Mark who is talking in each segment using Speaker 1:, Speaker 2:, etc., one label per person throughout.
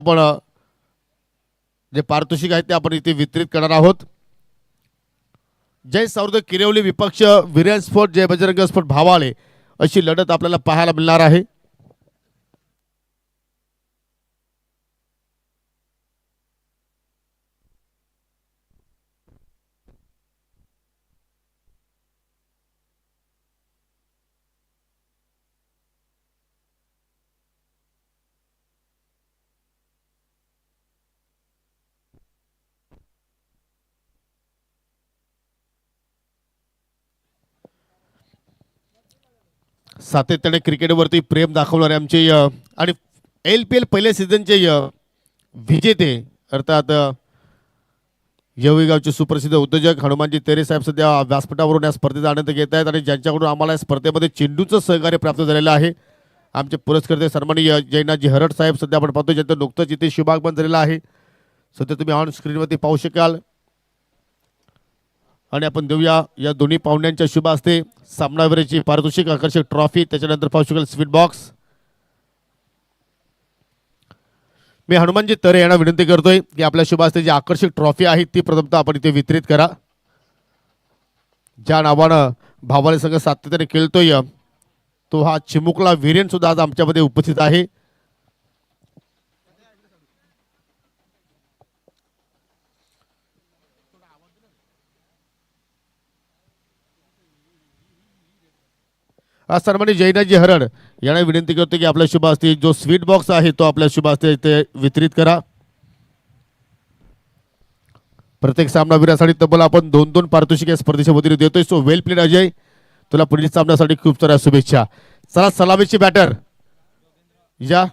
Speaker 1: आपण जे पारितोषिक आहे ते आपण इथे वितरित करणार आहोत। जय सावरद किरवली विपक्ष वीरेन स्पोर्ट जय बजरंग स्पोर्ट भावाळे अशी लढत आपल्याला पाहायला मिळणार आहे। सातत्याने क्रिकेटवरती प्रेम दाखवणारे आमचे आणि LPL पहिल्या सीझनचे विजेते अर्थात येवईगावचे सुप्रसिद्ध उद्योजक हनुमानजी तेरे साहेब सध्या व्यासपीठावरून या स्पर्धेचा आनंद घेत आहेत आणि ज्यांच्याकडून आम्हाला या स्पर्धेमध्ये चेंडूचं सहकार्य प्राप्त झालेलं आहे। आमचे पुरस्कर्ते सन्माननीय जयनाथजी हरट साहेब सध्या आपण पाहतो ज्यांचं नुकतंच इथे शुभागमन झालेलं आहे। सध्या तुम्ही ऑन स्क्रीनवरती पाहू शकाल आणि आपण देऊया या दोन्ही पाहुण्यांच्या शुभ हस्ते सामनावीराची पारितोषिक आकर्षक ट्रॉफी, त्याच्यानंतर पाहू शकाल स्वीट बॉक्स। मी हनुमानजी तरे यांना विनंती करतोय की आपल्या शुभ हस्ते जी आकर्षक ट्रॉफी आहे ती प्रथमतः आपण इथे वितरित करा। ज्या नावानं भावाळे संघ सातत्याने खेळतोय तो हा चिमुकला वीरेन सुद्धा आज आमच्यामध्ये उपस्थित आहे। सन्माननीय जयनाथजी हरड यांना विनंती करतो की आपल्या शुभ हस्ते जो स्वीट बॉक्स आहे तो आपल्या शुभ हस्ते इथे वितरित करा। प्रत्येक सामनावीरासाठी तब्बल आपण 2-2 पारितोषिक या स्पर्धेच्या वतीने देतोय। सो वेल प्लेड अजय, तुला पुढील सामन्यासाठी खूप साऱ्या शुभेच्छा। चला सलामीची बॅटर या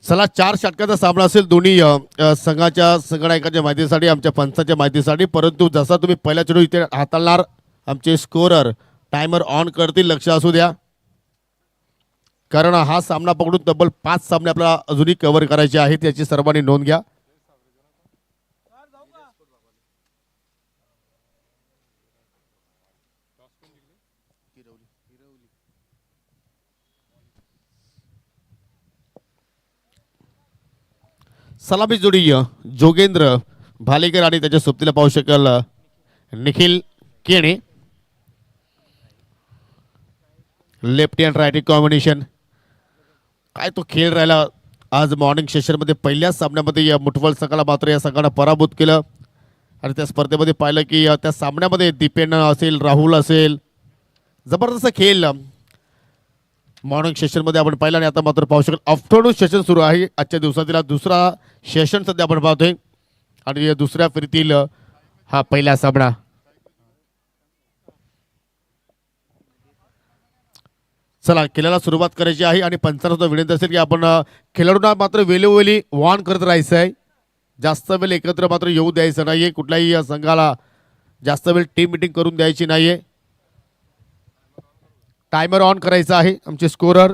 Speaker 1: चला 4 षटकाचा सामना असेल दोन्ही संघाच्या संघनायकांच्या माहितीसाठी, आमच्या पंचांच्या माहितीसाठी। परंतु जसा तुम्ही पहिला चेंडू इथे हाताळणार आमचे स्कोरर टायमर ऑन करतील, लक्ष असू द्या, कारण हा सामना पकडून तब्बल 5 सामने आपल्याला अजूनही कव्हर करायचे आहेत, याची सर्वांनी नोंद घ्या। सलामी जोडी जोगेंद्र भालेकर आणि त्याच्या सोबतीला पाहू शकाल Nikhil Kene. Left hand right combination, काय तो खेळ राहिला आज मॉर्निंग सेशनमध्ये। पहिल्याच सामन्यामध्ये या मुठवल संघाला मात्र या संघानं पराभूत केलं आणि त्या स्पर्धेमध्ये पाहिलं की त्या सामन्यामध्ये दीपेन असेल, राहुल असेल, जबरदस्त खेळ मॉर्निंग सेशनमध्ये आपण पाहिलं। आणि आता मात्र पाहू शकाल आफ्टरनून सेशन सुरू आहे आजच्या दिवसातील दुसरा सेशन सध्या आपण पाहतोय आणि या दुसऱ्या फेरीतील हा पहिला सामना। चला खेळाला सुरुवात करायची आहे आणि पंचांना सुद्धा विनंती असेल की आपण खेळाडूंना मात्र वेळोवेळी वॉर्न करत राहायचं आहे, जास्त वेळ एकत्र मात्र येऊ द्यायचं नाहीये, कुठल्याही संघाला जास्त वेळ टीम मीटिंग करून द्यायची नाहीये। टायमर ऑन करायचा आहे। आमचे स्कोरर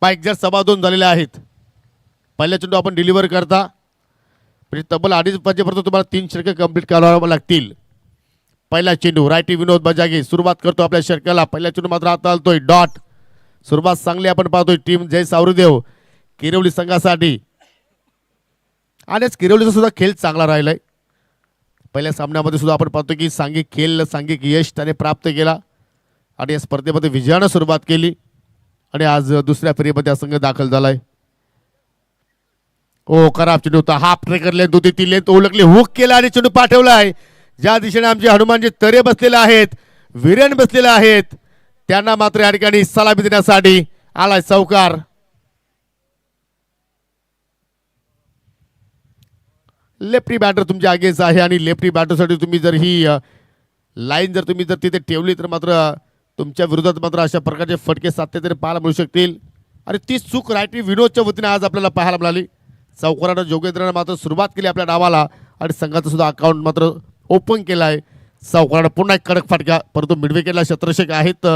Speaker 1: पाईक जर 2:15 झालेले आहेत, पहिला चेंडू आपण डिलिव्हर करता म्हणजे तब्बल 2.5 वाजेपर्यंत तुम्हाला 3 षटके कंप्लीट करावे लागतील। पहिला चेंडू रायटी विनोद बजागे सुरुवात करतो आपल्या षटकाला, पहिला चेंडू मात्र आता आलतोय डॉट, सुरुवात चांगली आपण पाहतोय टीम जय सावरदेव किरवली संघासाठी आणि किरवलीचा सुद्धा खेळ चांगला राहिलाय। पहिल्या सामन्यामध्ये सुद्धा आपण पाहतो की सांघिक यश त्याने प्राप्त केला आणि या स्पर्धेमध्ये विजयानं सुरुवात केली आणि आज दुसऱ्या फेरीमध्ये संघ दाखल झालाय। ओ खराब चेंडू होता, हाफ ट्रेकर लेंथ होती, ती लेंथ ओळखली, हुक केला आणि चेंडू पाठवलाय। ज्या दिशेने आमचे हनुमानजी तरे बसलेले आहेत, वीरेन बसलेले आहेत, त्यांना मात्र या ठिकाणी सलामी देण्यासाठी आलाय चौकार। लेफ्टी बॅटर तुमच्या अगेन्स्ट आहे आणि लेफ्टी बॅटरसाठी तुम्ही जर ही लाईन जर तुम्ही जर तिथे ठेवली तर मात्र तुमच्या विरोधात मात्र अशा प्रकारचे फटके सातते तरी पाहायला मिळू शकतील. आणि ती चूक रायटी विनोदच्या वतीने आज आपल्याला पाहायला मिळाली. चौकारानं जोगेंद्रनं मात्र सुरुवात केली आपल्या डावाला आणि संघाचं सुद्धा अकाउंट मात्र ओपन केलं आहे. चौकारानं पुन्हा एक कडक फटका, परंतु मिडविकेटला शतरक्षक आहेत,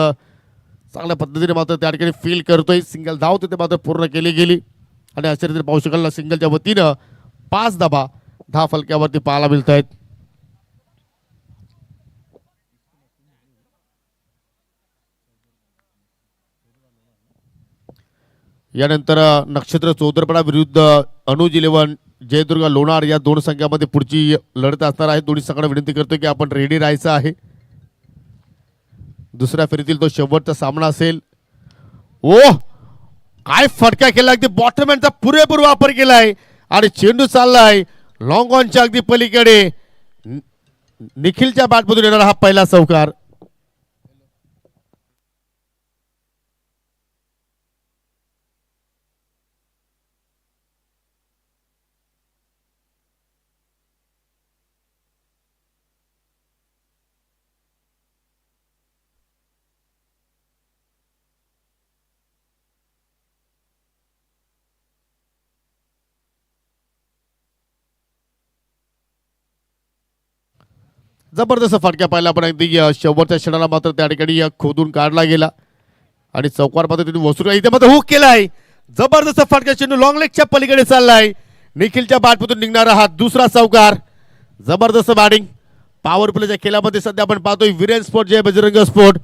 Speaker 1: चांगल्या पद्धतीने मात्र त्या ठिकाणी फील करतोय. सिंगल धाव तिथे मात्र पूर्ण केली गेली आणि अशा रीतीने पाहू शकाल सिंगलच्या वतीनं 5 धावा धाव फलक्यावरती पाहायला मिळत आहेत. यानंतर नक्षत्र चौदरपडा विरुद्ध अनुज 11 जयदुर्गा लोणार या दोन संघामध्ये पुढची लढत असणार आहे. दोन्ही संघांना विनंती करतो की आपण रेडी राहायचं आहे. दुसऱ्या फेरीतील तो शेवटचा सामना असेल. ओ काय फटका केला, अगदी बॉटम हँडचा पुरेपूर वापर केलाय आणि चेंडू चाललाय लॉंग ऑनच्या अगदी पलीकडे. निखिलच्या बॅटमधून येणारा हा पहिला चौकार. जबरदस्त फटका पाहिला आपण अगदी शेवटच्या क्षणाला मात्र त्या ठिकाणी खोदून काढला गेला आणि चौकार मात्र तिथे वसूल इथे मात्र हुक केलाय. जबरदस्त फटका, चेंडू लॉंग लेगच्या पलीकडे चाललाय. निखिलच्या बॅटमधून निघणारा हा दुसरा चौकार. जबरदस्त बॅटिंग पॉवर प्लेच्या खेळामध्ये सध्या आपण पाहतोय वीरेन स्पोर्ट जय बजरंग स्पोर्ट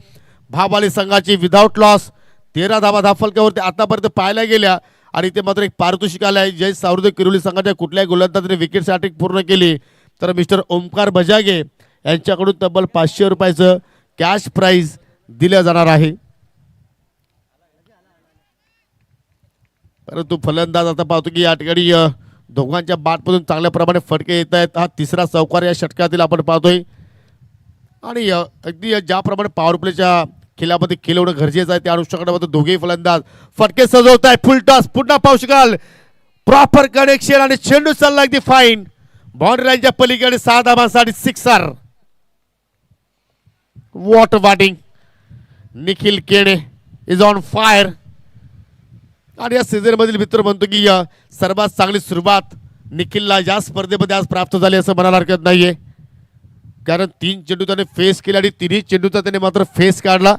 Speaker 1: भावाली संघाची विदाउट लॉस 13 धावा धाव फलकावरती आतापर्यंत पाहायला गेल्या आणि ते मात्र एक पारितोषिक आलं आहे. जय सावरदे किरोली संघाच्या कुठल्याही गोलंदाजाने विकेट हॅट्रिक पूर्ण केली तर मिस्टर ओमकार बजागे यांच्याकडून तब्बल 500 रुपयाचं कॅश प्राइज दिलं जाणार आहे. परंतु फलंदाज आता पाहतो की या ठिकाणी दोघांच्या बॅटमधून चांगल्या प्रमाणे फटके येत आहेत. हा तिसरा चौकार या षटकातील आपण पाहतोय आणि अगदी ज्याप्रमाणे पॉवर प्लेच्या खेळामध्ये खेळवणं गरजेचं आहे त्या अनुषंगाने दोघेही फलंदाज फटके सजवत आहे. फुल टॉस पुन्हा पाहू शकाल प्रॉपर कनेक्शन आणि चेंडू चालला अगदी फाईन बाउंड्री लाईनच्या पलीकडे 6 धावांसाठी sixer. What batting, Nikhil Kene is on fire आणि या सीझन मधील मित्र म्हणतो की सर्वात चांगली सुरुवात निखिलला या स्पर्धेमध्ये आज प्राप्त झाली असं म्हणायला हरकत नाहीये. कारण 3 चेंडू त्याने फेस केले आणि 3ही चेंडूचा त्याने मात्र फेस काढला.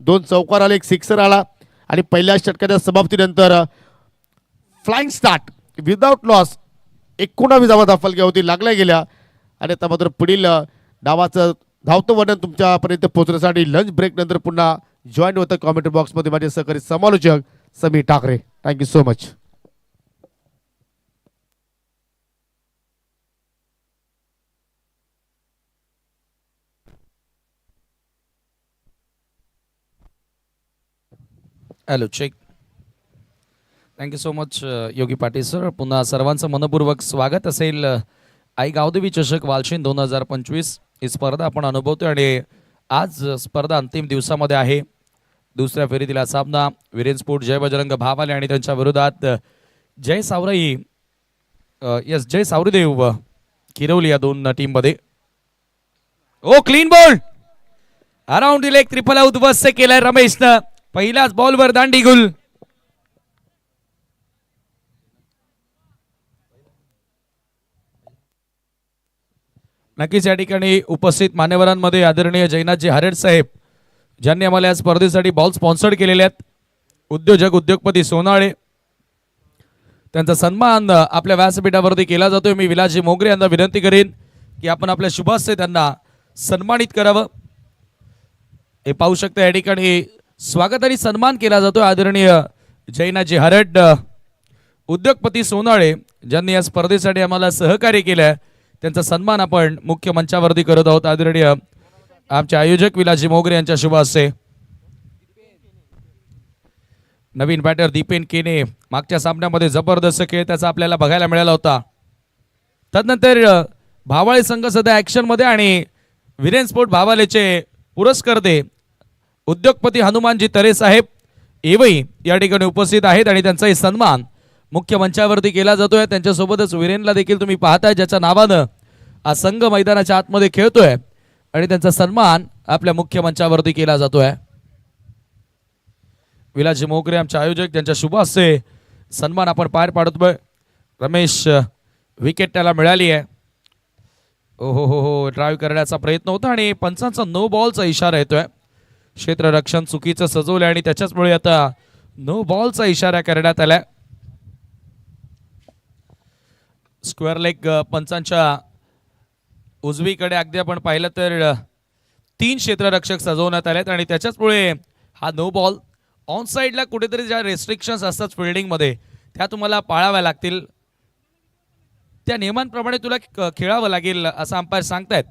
Speaker 1: 2 चौकार आले, एक सिक्सर आला आणि पहिल्या षटकाच्या समाप्तीनंतर फ्लाइंग स्टार्ट विदाउट लॉस 19 धावा धाव फलकावरती लागल्या गेल्या आणि आता मात्र पुढील डावाचं धावतं वर्णन तुमच्यापर्यंत पोहोचण्यासाठी लंच ब्रेक नंतर पुन्हा जॉईन होतं कॉमेंट बॉक्समध्ये माझे सहकारी समालोचक Sameer Thackeray. Thank you so much.
Speaker 2: Hello check. Thank you so much Yogi Patil sir. पुन्हा सर्वांचं मनपूर्वक स्वागत असेल. आई गावदेवी चषक वालशीन 2025 ही स्पर्धा आपण अनुभवतोय आणि आज स्पर्धा अंतिम दिवसामध्ये आहे. दुसऱ्या फेरीतील हा सामना वीरेन स्पोर्ट जय बजरंग भावाले आणि त्यांच्या विरोधात जय सावराई जय सावरीदेव किरवली या दोन टीममध्ये. Oh clean ball around leg triple out बस केलाय रमेशनं. पहिल्याच बॉलवर दांडी गुल. नक्कीच या ठिकाणी उपस्थित मान्यवरांमध्ये आदरणीय जयनाथजी हरेड साहेब ज्यांनी आम्हाला या स्पर्धेसाठी बॉल स्पॉन्सर्ड केलेले आहेत, उद्योजक उद्योगपती सोनाळे, त्यांचा सन्मान आपल्या व्यासपीठावरती केला जातोय. मी विलासजी मोगरे यांना विनंती करेन की आपण आपल्या शुभास्ते त्यांना सन्मानित करावं. हे पाहू शकता या ठिकाणी स्वागत आणि सन्मान केला जातोय आदरणीय जयनाथजी हरड उद्योगपती सोनाळे ज्यांनी या स्पर्धेसाठी आम्हाला सहकार्य केलं. त्यांचा सन्मान आपण मुख्य मंचावरती करत आहोत. आदरणीय आमचे आयोजक विलासजी मोगरे यांच्या शुभ हस्ते. नवीन बॅटर दीपेन केने मागच्या सामन्यामध्ये जबरदस्त खेळ त्याचा आपल्याला बघायला मिळाला होता. तदनंतर भावाळे संघ सध्या ऍक्शन मध्ये आणि वीरेन स्पोर्ट भावालेचे पुरस्कर्ते उद्योगपती हनुमानजी तरे साहेब एवही या ठिकाणी उपस्थित आहेत आणि त्यांचाही सन्मान मुख्य मंचावरती केला जातोय. त्यांच्यासोबतच वीरेनला देखील तुम्ही पाहताय, ज्याच्या नावानं हा संघ मैदानाच्या आतमध्ये खेळतोय आणि त्यांचा सन्मान आपल्या मुख्य मंचावरती केला जातोय. विलाजी मोगरे आमचे आयोजक, त्यांच्या शुभ हस्ते सन्मान आपण पार पाडतोय. रमेश, विकेट त्याला मिळाली आहे. ओहो हो हो, ड्राईव्ह करण्याचा प्रयत्न होता आणि पंचांचा नो बॉलचा इशारा येतोय. क्षेत्ररक्षण चुकीचं सजवलंय आणि त्याच्याचमुळे आता नो बॉलचा इशारा करण्यात आलाय. स्क्वेअर लेग पंचांच्या उजवीकडे अगदी आपण पाहिलं तर 3 क्षेत्ररक्षक सजवण्यात आलेत आणि त्याच्याचमुळे हा नो बॉल. ऑन साईडला कुठेतरी ज्या रेस्ट्रिक्शन्स असतात फिल्डिंगमध्ये त्या तुम्हाला पाळाव्या लागतील, त्या नियमांप्रमाणे तुला खेळावं लागेल असं अंपायर सांगतायत.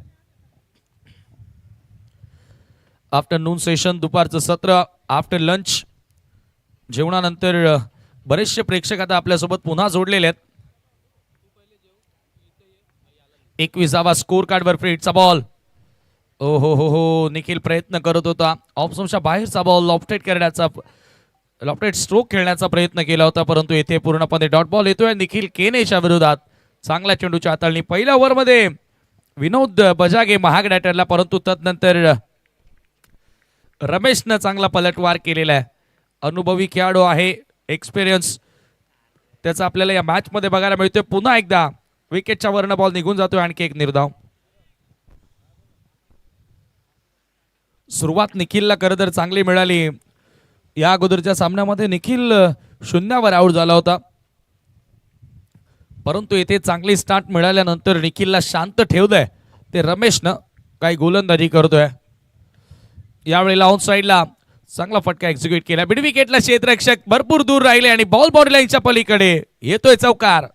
Speaker 2: आफ्टरनून सेशन, दुपारचं सत्र, आफ्टर लंच, जेवणानंतर बरेचसे प्रेक्षक आता आपल्यासोबत पुन्हा जोडलेले आहेत. 21वा स्कोर कार्डवर फ्रीटचा बॉल. ओ हो हो हो, निखिल प्रयत्न करत होता. ऑफस्टंपच्या बाहेरचा बॉल लॉफ्टेड स्ट्रोक खेळण्याचा प्रयत्न केला होता, परंतु येथे पूर्णपणे डॉट बॉल येतोय निखिल केनेच्या विरोधात. चांगल्या चेंडूच्या हाताळणी पहिल्या ओव्हरमध्ये विनोद बजागे महागड्या ठरला, परंतु तदनंतर रमेशनं चांगला पलटवार केलेला आहे. अनुभवी खेळाडू आहे, एक्सपिरियन्स त्याचा आपल्याला या मॅच मध्ये बघायला मिळतोय. पुन्हा एकदा विकेटच्या वरनं बॉल निघून जातोय. आणखी एक निर्धाव. सुरुवात निखिलला खरं तर चांगली मिळाली. या अगोदरच्या सामन्यामध्ये निखिल 0वर आउट झाला होता, परंतु येथे चांगली स्टार्ट मिळाल्यानंतर निखिलला शांत ठेवलंय ते रमेशनं. काही गोलंदाजी करतोय. यावेळेला ऑन साईडला चांगला फटका एक्झिक्यूट केला. मिड विकेटला क्षेत्ररक्षक भरपूर दूर राहिले आणि बॉल बाउंड्री लाईनच्या पलीकडे येतोय चौकार.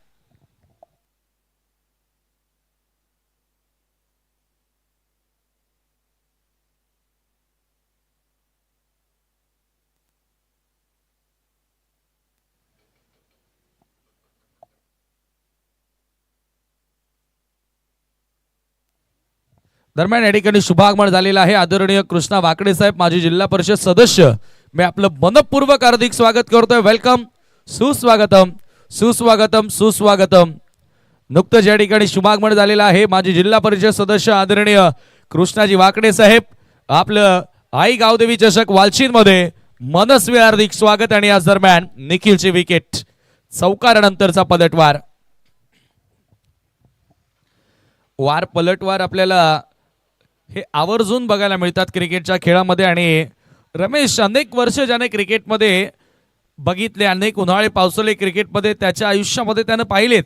Speaker 2: दरम्यान या ठिकाणी शुभागमन झालेला आहे. आदरणीय कृष्णा वाकडे साहेब, माजी जिल्हा परिषद सदस्य, मी आपलं मनपूर्वक हार्दिक स्वागत करतोय. वेलकम, सुस्वागतम सुस्वागतम सुस्वागतम. नुकतंच या ठिकाणी शुभागमन झालेला आहे. माजी जिल्हा परिषद सदस्य आदरणीय कृष्णाजी वाकडे साहेब, आपलं आई गावदेवी चषक वालशीन मध्ये मनस्वी हार्दिक स्वागत. आणि या दरम्यान निखिलची विकेट, चौकारानंतरचा पलटवार. पलटवार आपल्याला हे आवर्जून बघायला मिळतात क्रिकेटच्या खेळामध्ये. आणि रमेश अनेक वर्ष ज्याने क्रिकेटमध्ये बघितले, अनेक उन्हाळे पावसाळे क्रिकेटमध्ये त्याच्या आयुष्यामध्ये त्यानं पाहिलेत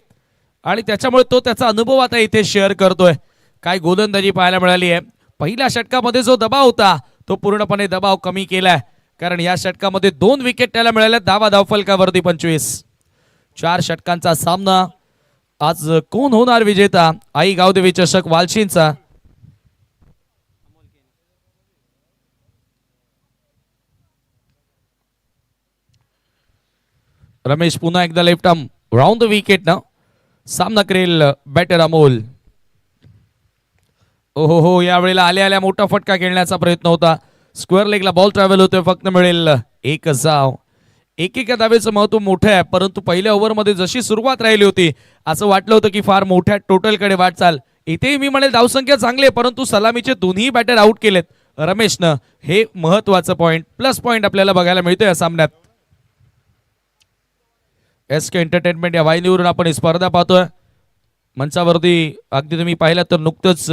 Speaker 2: आणि त्याच्यामुळे तो त्याचा अनुभव आता इथे शेअर करतोय. काय गोलंदाजी पाहायला मिळाली आहे. पहिल्या षटकामध्ये जो दबाव होता तो पूर्णपणे दबाव कमी केलाय, कारण या षटकामध्ये 2 विकेट त्याला मिळाल्या. धावफलकावरती 25. 4 षटकांचा सामना. आज कोण होणार विजेता आई गावदेवी चषक वालशीनचा. रमेश पुन्हा एकदा left arm round the wicket ना सामना करेल बॅटर अमोल. ओहो हो, यावेळेला आल्या मोठा फटका खेळण्याचा प्रयत्न होता. स्क्वेअर लेगला बॉल ट्रॅव्हल होतोय. फक्त मिळेल 1 धाव. एकेका धावेचं महत्व मोठं आहे, परंतु पहिल्या ओव्हरमध्ये जशी सुरुवात राहिली होती असं वाटलं होतं की फार मोठ्या टोटलकडे वाटचाल. इथेही मी म्हणेल धावसंख्या चांगली आहे, परंतु सलामीचे दोन्ही बॅटर आउट केलेत रमेशनं. हे महत्वाचं पॉइंट, प्लस पॉइंट आपल्याला बघायला मिळतोय या सामन्यात. SK एंटरटेनमेंट या वाहिनीवरून आपण ही स्पर्धा पाहतोय. मंचावरती अगदी तुम्ही पाहिलं तर नुकतंच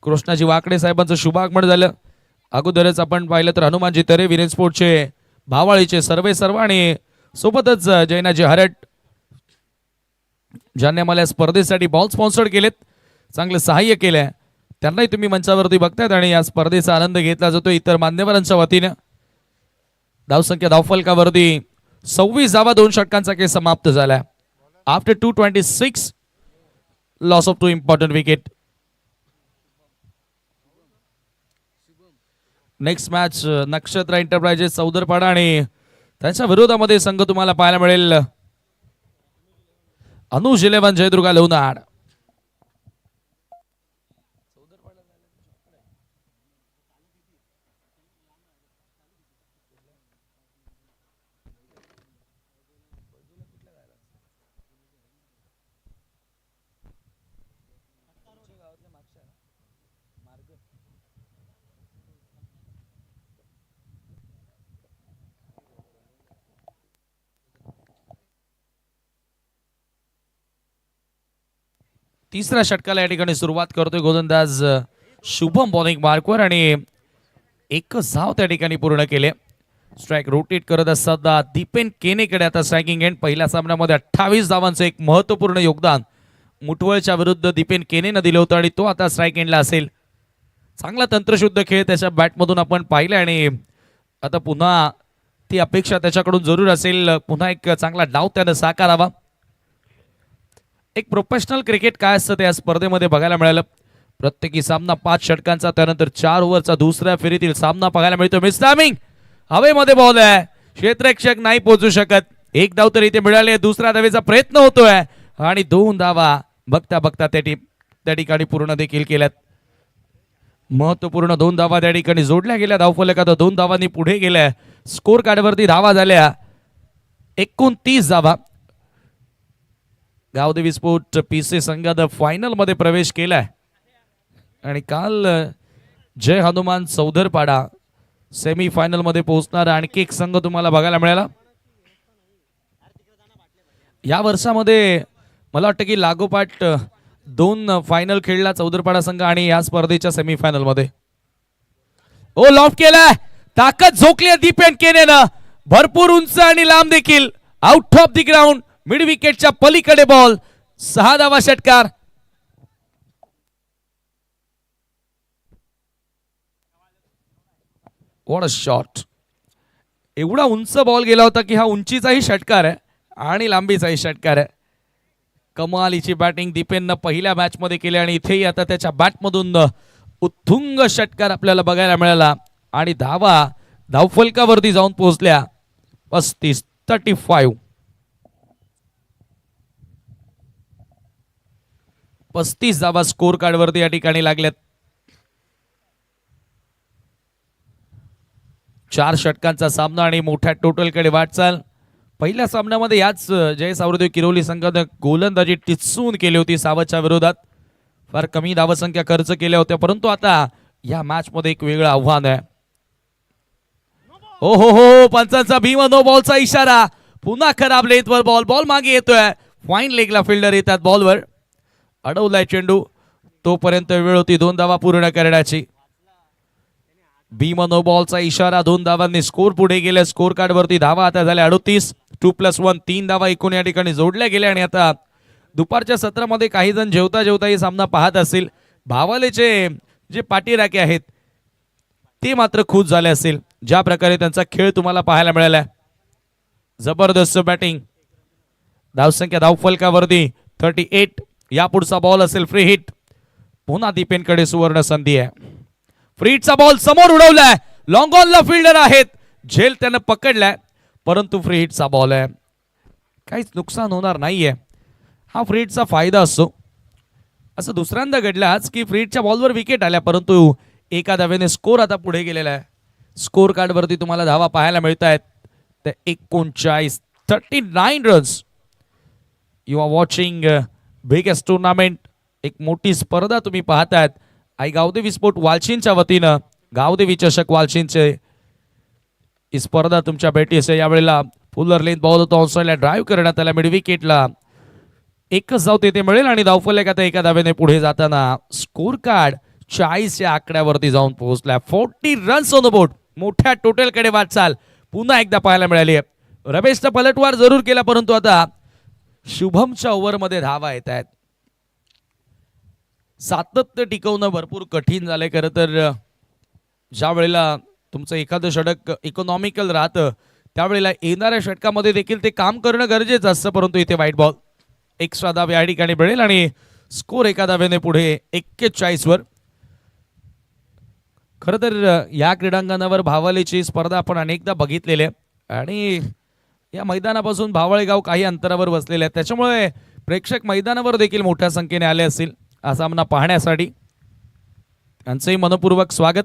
Speaker 2: कृष्णाजी वाकडे साहेबांचं शुभागमन झालं. अगोदरच आपण पाहिलं तर हनुमानजी तरे, विरेन स्पोर्टचे भावाळीचे सर्व आणि सोबतच जैनाजी हरट, ज्यांनी मला स्पर्धेसाठी बॉल स्पॉन्सर्ड केलेत, चांगलं सहाय्य केलंय, त्यांनाही तुम्ही मंचावरती बघतायत आणि या स्पर्धेचा आनंद घेतला जातो इतर मान्यवरांच्या वतीनं. धावसंख्या धावफलकावरती 26 धावा 2 षटकांचा खेळ समाप्त झाला. After 226 loss of 2 important wicket. Next match नक्षत्र एंटरप्राइजेस चौदरपाडा आणि त्यांच्या विरोधामध्ये संघ तुम्हाला पाहायला मिळेल अनुज 11 जयदुर्गा लोणाड. तिसऱ्या षटकाला या ठिकाणी सुरुवात करतोय गोलंदाज शुभम बॉलिंग मार्कवर आणि एकच धाव त्या ठिकाणी पूर्ण केले. स्ट्राईक रोटेट करत असताना दीपेन केनेकडे आता स्ट्रायकिंग एंड. पहिल्या सामन्यामध्ये 28 धावांचं एक महत्वपूर्ण योगदान मुठवळच्या विरुद्ध दीपेन केनेनं दिलं होतं आणि तो आता स्ट्राईक एंडला असेल. चांगला तंत्रशुद्ध खेळ त्याच्या बॅटमधून आपण पाहिला आणि आता पुन्हा ती अपेक्षा त्याच्याकडून जरूर असेल, पुन्हा एक चांगला डाव त्यानं साकारावा. एक प्रोफेशनल क्रिकेट काय असतं ते या स्पर्धेमध्ये बघायला मिळालं. प्रत्येकी सामना 5 षटकांचा, त्यानंतर 4 ओव्हरचा दुसऱ्या फेरीतील सामना बघायला मिळतो. मिस्टामिंग हवेमध्ये बॉल आहे, क्षेत्ररक्षक नाही पोहोचू शकत. एक धाव तर इथे मिळाली, दुसऱ्या धावेचा प्रयत्न होतोय आणि 2 धावा बघता बघता त्या ठिकाणी पूर्ण देखील केल्यात. महत्वपूर्ण 2 धावा त्या ठिकाणी जोडल्या गेल्या. धावफलक आता 2 धावांनी पुढे गेल्या. स्कोर कार्डवरती धावा झाल्या 29 धावा. गावदेवी स्पोर्ट पीसी संघात फायनल मध्ये प्रवेश केलाय आणि काल जय हनुमान चौधरपाडा सेमी फायनल मध्ये पोहोचणारा आणखी एक संघ तुम्हाला बघायला मिळाला. या वर्षामध्ये मला वाटतं की लागोपाठ 2 फायनल खेळला चौधरपाडा संघ आणि या स्पर्धेच्या सेमी फायनल मध्ये. ओ लॉफ्ट केलाय, ताकद झोकली दीपेन केनेनं, भरपूर उंच आणि लांब देखील. Out of the ground, mid विकेटच्या पलीकडे बॉल. 6 धावा षटकार. What a shot. एवढा उंच बॉल गेला होता की हा उंचीचाही षटकार आहे आणि लांबीचाही षटकार आहे. कमालीची बॅटिंग दीपेननं पहिल्या मॅच मध्ये केली आणि इथेही आता त्याच्या बॅटमधून उत्तुंग षटकार आपल्याला बघायला मिळाला आणि धावफलकावरती जाऊन पोहोचल्या 35. 35 धावा स्कोर कार्डवरती या ठिकाणी लागल्यात. 4 षटकांचा सामना आणि मोठ्या टोटलकडे वाटचाल. पहिल्या सामन्यामध्ये याच जय सावरदेव किरोली संघानं गोलंदाजी टिचून केली होती सावतच्या विरोधात. फार कमी धावसंख्या खर्च केल्या होत्या, परंतु आता या मॅच मध्ये एक वेगळं आव्हान आहे. हो हो हो, पंचांचा भीम नो बॉलचा इशारा. पुन्हा खराब लेंथवर बॉल मागे येतोय. फाईन लेगला फिल्डर येतात बॉलवर. अडवलाय चेंडू, तोपर्यंत वेळ होती 2 धावा पूर्ण करण्याची. भीम नो बॉलचा इशारा. 2 धावांनी स्कोर पुढे गेले. स्कोर कार्ड वरती धावा आता झाल्या 38. 2+1 3 धावा एकूण या ठिकाणी जोडल्या गेल्या आणि आता दुपारच्या सत्रामध्ये काही जण जेवता जेवता ही सामना पाहत असतील. भावालेचे जे पाठीराखे आहेत ते मात्र खुश झाले असेल ज्या प्रकारे त्यांचा खेळ तुम्हाला पाहायला मिळाला. जबरदस्त बॅटिंग. धावसंख्या धावफलकावरती 38. या पुढचा बॉल असेल फ्री हिट. पुन्हा दीपेनकडे सुवर्ण संधी आहे. फ्री हिटचा बॉल समोर उडवलाय. लॉंग ऑनला फिल्डर आहेत, झेल त्यानं पकडलाय, परंतु फ्री हिटचा बॉल आहे. काहीच नुकसान होणार नाहीये. हा फ्री हिटचा फायदा असतो. असं दुसऱ्यांदा घडलं आज की फ्री हिटच्या बॉलवर विकेट आल्या, परंतु एका धावेने स्कोर आता पुढे गेलेला आहे. स्कोर कार्ड वरती तुम्हाला धावा पाहायला मिळत आहेत. 39 runs. You are watching biggest tournament. एक मोठी स्पर्धा तुम्ही पाहतायत. आई गावदेवी स्पोर्ट वालशींच्या वतीनं गावदेवी चषक वालशींचे ही स्पर्धा तुमच्या भेटीस. यावेळेला फुलर लेंथ बॉल होता, ऑनसाइडला ड्राईव्ह करण्यात आला. मिड विकेटला एकच धाव तेथे मिळेल आणि धावफलक आता एका धावेने पुढे जाताना स्कोर कार्ड 40 या आकड्यावरती जाऊन पोहोचला. 40 रन्स ऑन द बोर्ड. मोठ्या टोटलकडे वाटचाल पुन्हा एकदा पाहायला मिळाली आहे. रमेशचा पलटवार जरूर केला, परंतु आता शुभमच्या ओव्हरमध्ये धावा येत आहेत. सातत्य टिकवणं भरपूर कठीण झालंय. खरं तर ज्या वेळेला तुमचं एखादं षटक इकॉनॉमिकल राहतं त्यावेळेला येणाऱ्या षटकामध्ये देखील ते काम करणं गरजेचं असतं, परंतु इथे वाईट बॉल. एक्स्ट्रा धाव या ठिकाणी मिळेल आणि स्कोर एका धावेने पुढे 41 वर. खरं तर या क्रीडांगणावर भावालीची स्पर्धा आपण अनेकदा बघितलेली आहे आणि या मैदानापासून भावळेगाव काही अंतरावर बसलेले आहे, त्याच्यामुळे प्रेक्षक मैदानावर देखील मोठ्या संख्येने आले असतील हा सामना पाहण्यासाठी. त्यांचंही मनपूर्वक स्वागत.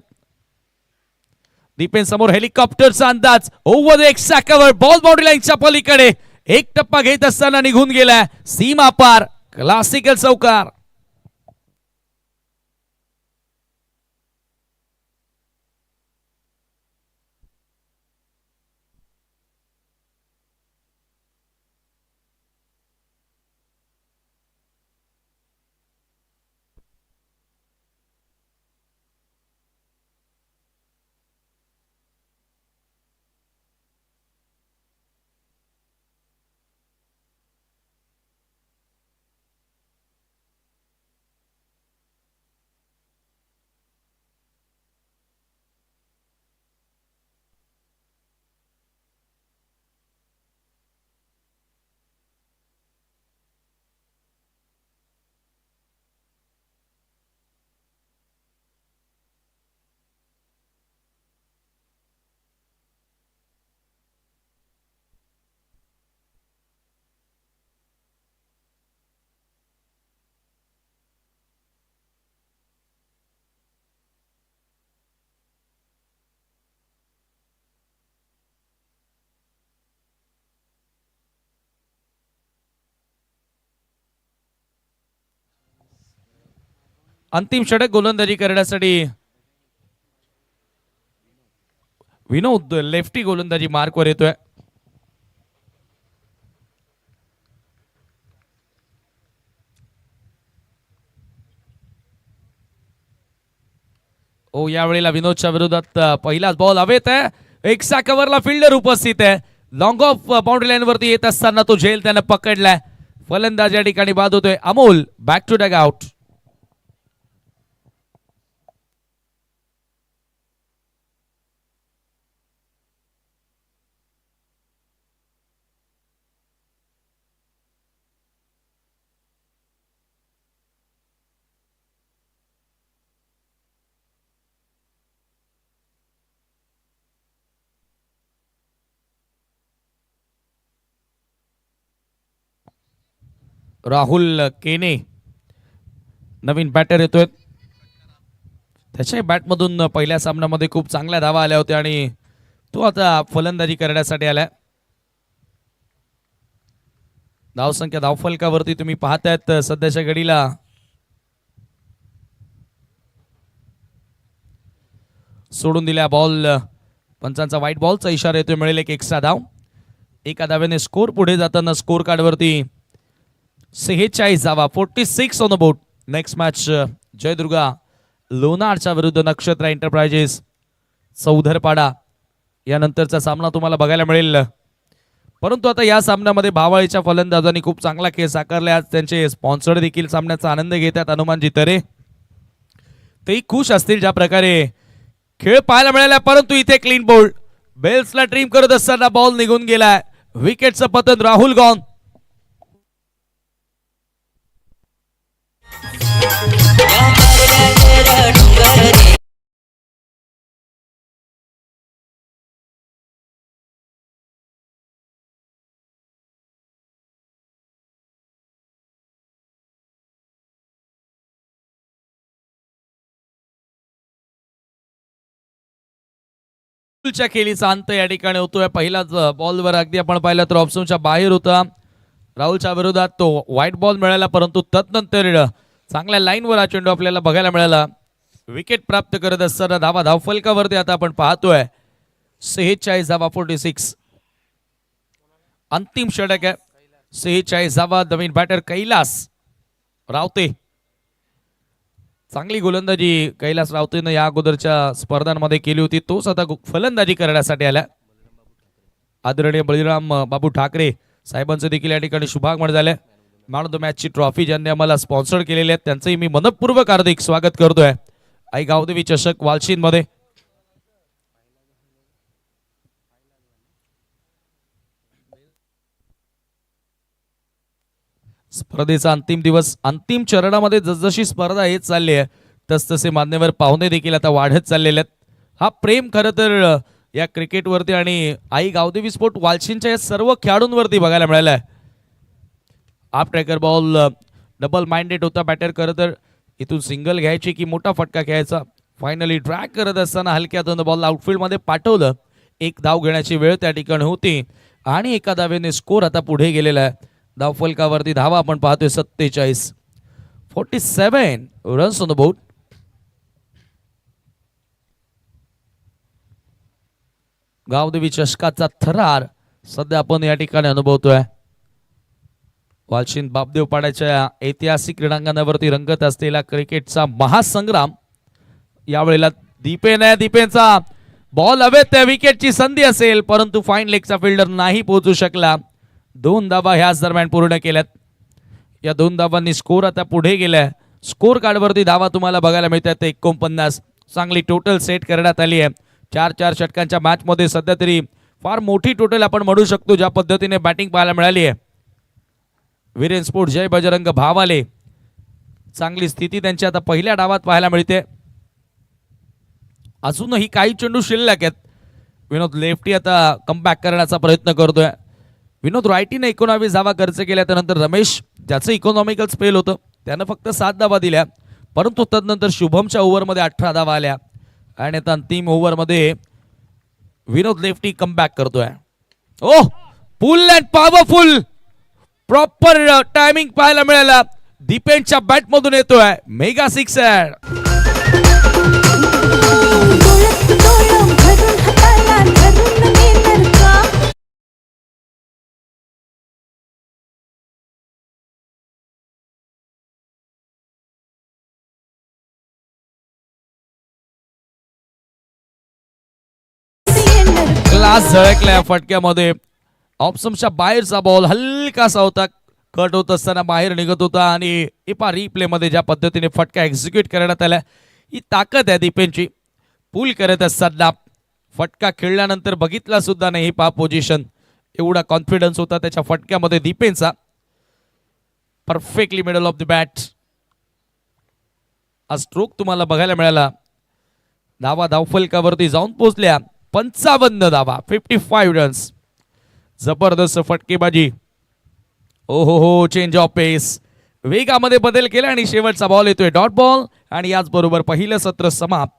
Speaker 2: दीपेन समोर हेलिकॉप्टरचा अंदाज. Over the extra cover. Ball boundary लाईनच्या पलीकडे एक टप्पा घेत असताना निघून गेलाय. सीमा पार. क्लासिकल चौकार. अंतिम षटक गोलंदाजी करण्यासाठी विनोद लेफ्टी गोलंदाजी मार्कवर येतोय. ओ यावेळेला विनोदच्या विरोधात पहिलाच बॉल हवेत आहे. एक्स्ट्रा कव्हरला फिल्डर उपस्थित आहे. लॉंग ऑफ बाउंड्री लाईन वरती येत असताना तो झेल त्यानं पकडलाय. फलंदाज या ठिकाणी बाद होतोय. Amol back to dugout. Rahul Kene नवीन बॅटर येतोय. त्याच्या बॅटमधून पहिल्या सामन्यामध्ये खूप चांगल्या धावा आल्या होत्या आणि तो आता फलंदाजी करण्यासाठी आलाय. धावसंख्या धावफलकावरती तुम्ही पाहतायत सध्याच्या घडीला सोडून दिल्या बॉल. पंचांचा व्हाईट बॉलचा इशारा येतोय. मिळेल एक एक्स्ट्रा धाव. एका धाव्याने स्कोर पुढे जाताना स्कोर कार्ड वरती 46 धावा. 46 on the board. Next match Jaidurga लोणारच्या विरुद्ध नक्षत्र एंटरप्राइजेस चौधरपाडा यानंतरचा सामना तुम्हाला बघायला मिळेल. परंतु आता या सामन्यामध्ये भावाळीच्या फलंदाजांनी खूप चांगला खेळ साकारला. आज त्यांचे स्पॉन्सर देखील सामन्याचा आनंद घेतात. हनुमानजी तरे तेही खुश असतील ज्या प्रकारे खेळ पाहायला मिळाला. परंतु इथे क्लीन बोल्ड. बेल्सला ट्रिम करत असताना बॉल निघून गेलाय. विकेटचं पतन. राहुल गॉन. च्या खेळीचा अंत या ठिकाणी होतोय. पहिलाच बॉलवर अगदी आपण पाहिलं तर ऑप्शनच्या बाहेर होता. राहुलच्या विरोधात तो व्हाईट बॉल मिळाला. परंतु तदनंतर चांगल्या लाईनवर हा चेंडू आपल्याला बघायला मिळाला. विकेट प्राप्त करत असताना धावा धावफलकावरती आता आपण पाहतोय 46 धावा. 46 अंतिम षटक आहे. 46 धावा. नवीन बॅटर कैलास रावते. चांगली गोलंदाजी कैलास रावतेनं या अगोदरच्या स्पर्धांमध्ये केली होती. तोच आता फलंदाजी करण्यासाठी आला. आदरणीय बळीराम बाबू ठाकरे साहेबांचं देखील या ठिकाणी शुभागमन झालंय. मॅन ऑफ द मॅचची ट्रॉफी ज्यांनी आम्हाला स्पॉन्सर केलेली आहे त्यांचंही मी मनपूर्वक हार्दिक स्वागत करतोय. आई गावदेवी चषक वालशीन मध्ये स्पर्धेचा अंतिम दिवस. अंतिम चरणामध्ये जसजशी स्पर्धा येत चालली आहे तसतसे मान्यवर पाहुणे देखील आता वाढत चाललेले आहेत. हा प्रेम खरं तर या क्रिकेटवरती आणि आई गावदेवी स्पोर्ट वालशीनच्या या सर्व खेळाडूंवरती बघायला मिळाला आहे. आप ट्रॅकर बॉल डबल माइंडेड होता बॅटर. खरं तर इथून सिंगल घ्यायची की मोठा फटका घ्यायचा. फायनली ड्रॅग करत असताना हलक्यातून बॉल आउटफील्ड मध्ये पाठवलं. एक धाव घेण्याची वेळ त्या ठिकाणी होती आणि एका धावेने स्कोर आता पुढे गेलेला आहे. धावफलकावरती धावा आपण पाहतोय 47. 47 runs on the board. Gavdevi चषकाचा थरार सध्या आपण या ठिकाणी अनुभवतोय. वालशीन बापदेवपाड्याच्या ऐतिहासिक क्रीडांगणावरती रंगत असलेला क्रिकेटचा महासंग्राम. यावेळेला दीपेनचा बॉल हवेत. त्या विकेटची संधी असेल परंतु फाईन लेगचा फिल्डर नाही पोहोचू शकला. 2 धावा ह्याच दरम्यान पूर्ण केल्यात. या 2 धावांनी स्कोर आता पुढे गेलाय. स्कोर कार्डवरती धावा तुम्हाला बघायला मिळतात 49. चांगली टोटल सेट करण्यात आली आहे. 4 षटकांच्या मॅच मध्ये सध्या तरी फार मोठी टोटल आपण म्हणू शकतो. ज्या पद्धतीने बॅटिंग पाहायला मिळाली आहे. वीरेन स्पोर्ट जय बजरंग भावाले चांगली स्थिती त्यांची आता पहिल्या डावात पाहायला मिळते. अजूनही काही चेंडू शिल्लक आहेत. विनोद लेफ्टी आता कमबॅक करण्याचा प्रयत्न करतोय. विनोद रायटीने 19 धावा खर्च केल्या. त्यानंतर रमेश ज्याचं इकॉनॉमिकल स्पेल होतं त्यानं फक्त 7 धावा दिल्या. परंतु तदनंतर शुभमच्या ओव्हरमध्ये 18 धावा आल्या आणि आता अंतिम ओव्हरमध्ये विनोद लेफ्टी कमबॅक करतोय. Oh full and powerful proper timing पाहायला मिळाला. दीपेनच्या बॅट मधून येतोय मेगा सिक्सर. क्लास झळकल्या फटक्यामध्ये. ऑप्शनच्या बाहेरचा बॉल हलकासा होता, कट होत असताना बाहेर निघत होता आणि इपा रिप्ले मध्ये ज्या पद्धतीने फटका एक्झिक्यूट करण्यात आला, ही ताकद आहे दीपेनची. पुल करत असताना फटका खेळल्यानंतर बघितला सुद्धा नाही पा पोझिशन, एवढा कॉन्फिडन्स होता त्याच्या फटक्यामध्ये दीपेनचा. Perfectly middle of the bat. हा स्ट्रोक तुम्हाला बघायला मिळाला. धावा धावफलकावरती जाऊन पोहोचल्या. 55 धावा, 55 रन्स. जबरदस्त फटकेबाजी. ओ हो, चेंज ऑफ पेस, वेगामध्ये बदल केला आणि शेवटचा बॉल येतोय डॉट बॉल. आणि याचबरोबर पहिलं सत्र समाप्त.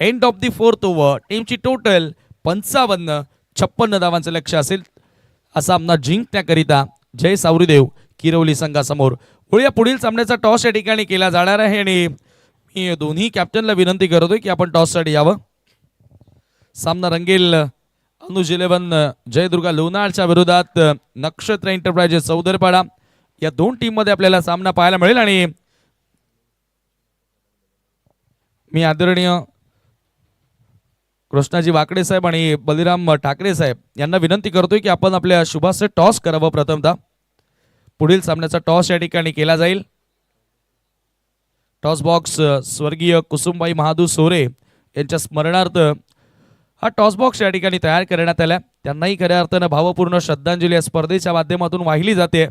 Speaker 2: End of the fourth over. टीमची टोटल 55-56 धावांचं लक्ष असेल. हा सामना जिंकण्याकरिता जय सावरीदेव किरवली संघासमोर. वळूया पुढील सामन्याचा टॉस या ठिकाणी केला जाणार आहे आणि मी दोन्ही कॅप्टनला विनंती करतोय की आपण टॉससाठी यावं. सामना रंगेल अनुज 11 जयदुर्गा लोणारच्या विरोधात नक्षत्र एंटरप्राइजेस चौदरपाडा. या दोन टीम मध्ये आपल्याला सामना पाहायला मिळेल आणि मी आदरणीय कृष्णाजी वाकडे साहेब आणि बलिराम ठाकरे साहेब यांना विनंती करतोय की आपण आपल्या शुभाचे टॉस करावं. प्रथमतः पुढील सामन्याचा टॉस या ठिकाणी केला जाईल. टॉस बॉक्स स्वर्गीय कुसुमबाई महादू सोरे यांच्या स्मरणार्थ हा टॉस बॉक्स या ठिकाणी तयार करण्यात आला. त्यांनाही खऱ्या अर्थानं भावपूर्ण श्रद्धांजली या स्पर्धेच्या माध्यमातून वाहिली जाते.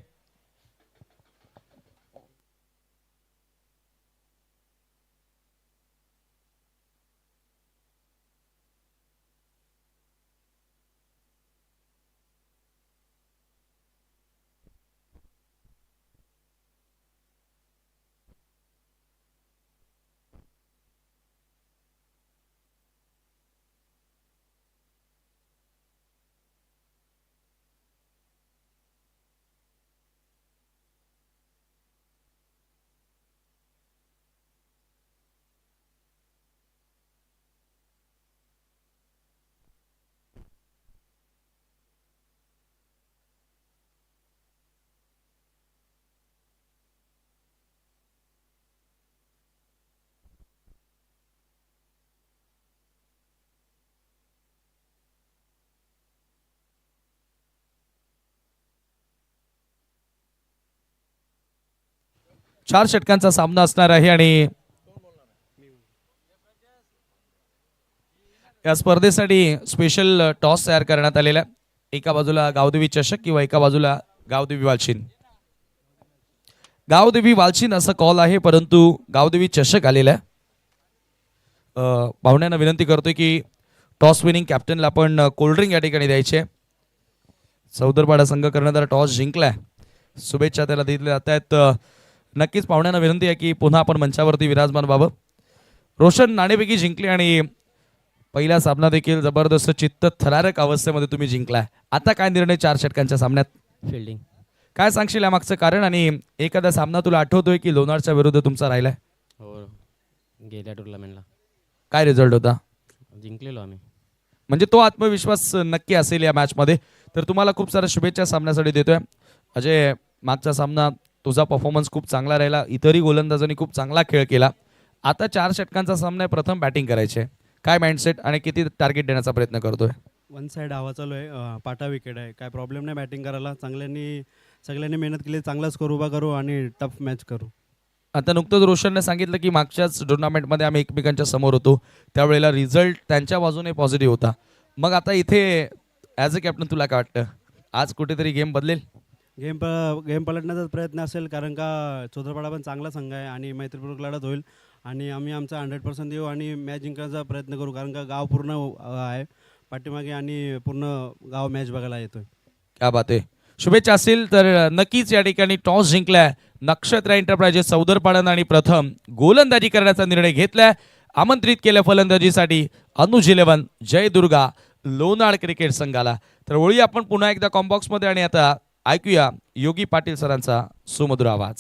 Speaker 2: चार षटकांचा सामना असणार आहे आणि या स्पर्धेसाठी स्पेशल टॉस तयार करण्यात आलेला. एका बाजूला गावदेवी चषक किंवा एका बाजूला गावदेवी वालशीन. गावदेवी वालशीन असा कॉल आहे, परंतु गावदेवी चषक आलेला आहे. पाहुण्यांना विनंती करतोय की टॉस विनिंग कॅप्टनला आपण कोल्ड्रिंक या ठिकाणी द्यायचे. चौदरपाडा संघ कर्णधार टॉस जिंकलाय, शुभेच्छा त्याला दिल्या जात आहेत. नक्कीच पाहुण्यांना विनंती आहे की पुन्हा आपण मंचावरती विराजमान व्हावं. रोशन नाणेफेकी जिंकली आणि पहिला सामना देखील जबरदस्त चित्त थरारक अवस्थेमध्ये तुम्ही जिंकलाय. आता काय निर्णय चार षटकांच्या सामन्यात?
Speaker 3: फिल्डिंग.
Speaker 2: काय सांगशील यामागचं कारण आणि एखादा सामना तुला आठवतोय की लोणारच्या विरुद्ध तुमचा राहिलाय?
Speaker 3: हो, गेल्या टुर्नामेंटला
Speaker 2: काय रिझल्ट होता?
Speaker 3: जिंकलेलो आम्ही.
Speaker 2: म्हणजे तो आत्मविश्वास नक्की असेल या मॅचमध्ये. तर तुम्हाला खूप साऱ्या शुभेच्छा सामन्यासाठी देतोय. अजय, मागचा सामना तुझा परफॉर्मन्स खूप चांगला राहिला, इतरही गोलंदाजांनी खूप चांगला खेळ केला. आता चार षटकांचा सामना आहे, प्रथम बॅटिंग करायचे. काय माइंडसेट आणि किती टार्गेट देण्याचा प्रयत्न करतोय?
Speaker 4: वन साईड हवा चालू आहे, पाटा विकेट आहे, काय प्रॉब्लेम नाही बॅटिंग करायला. सगळ्यांनी मेहनत केली, चांगला स्कोर उभा करू आणि टफ मॅच करू.
Speaker 2: आता नुकतंच रोशनने सांगितलं की मागच्याच टुर्नामेंटमध्ये आम्ही एकमेकांच्या समोर होतो, त्यावेळेला रिझल्ट त्यांच्या बाजूने पॉझिटिव्ह होता. मग आता इथे ॲज अ कॅप्टन तुला काय वाटतं, आज कुठेतरी गेम बदलेल?
Speaker 4: गेम पलटण्याचा प्रयत्न असेल, कारण का चौदरपाडा पण चांगला संघ आहे आणि मैत्रीपूर्वक लढत होईल आणि आम्ही आमचा 100% देऊ आणि मॅच जिंकण्याचा प्रयत्न करू, कारण का गाव पूर्ण आहे पाठीमागे आणि पूर्ण गाव मॅच बघायला येतोय.
Speaker 2: क्या बात आहे. शुभेच्छा असतील तर नक्कीच या ठिकाणी टॉस जिंकलाय नक्षत्र एंटरप्राइजेस चौदरपाडा आणि प्रथम गोलंदाजी करण्याचा निर्णय घेतलाय. आमंत्रित केलं फलंदाजीसाठी अनुज 11 जयदुर्गा लोणार क्रिकेट संघाला. तर वळूया आपण पुन्हा एकदा कॉम्बॉक्समध्ये आणि आता ऐकूया योगी पाटील सरांचा सुमधुर आवाज.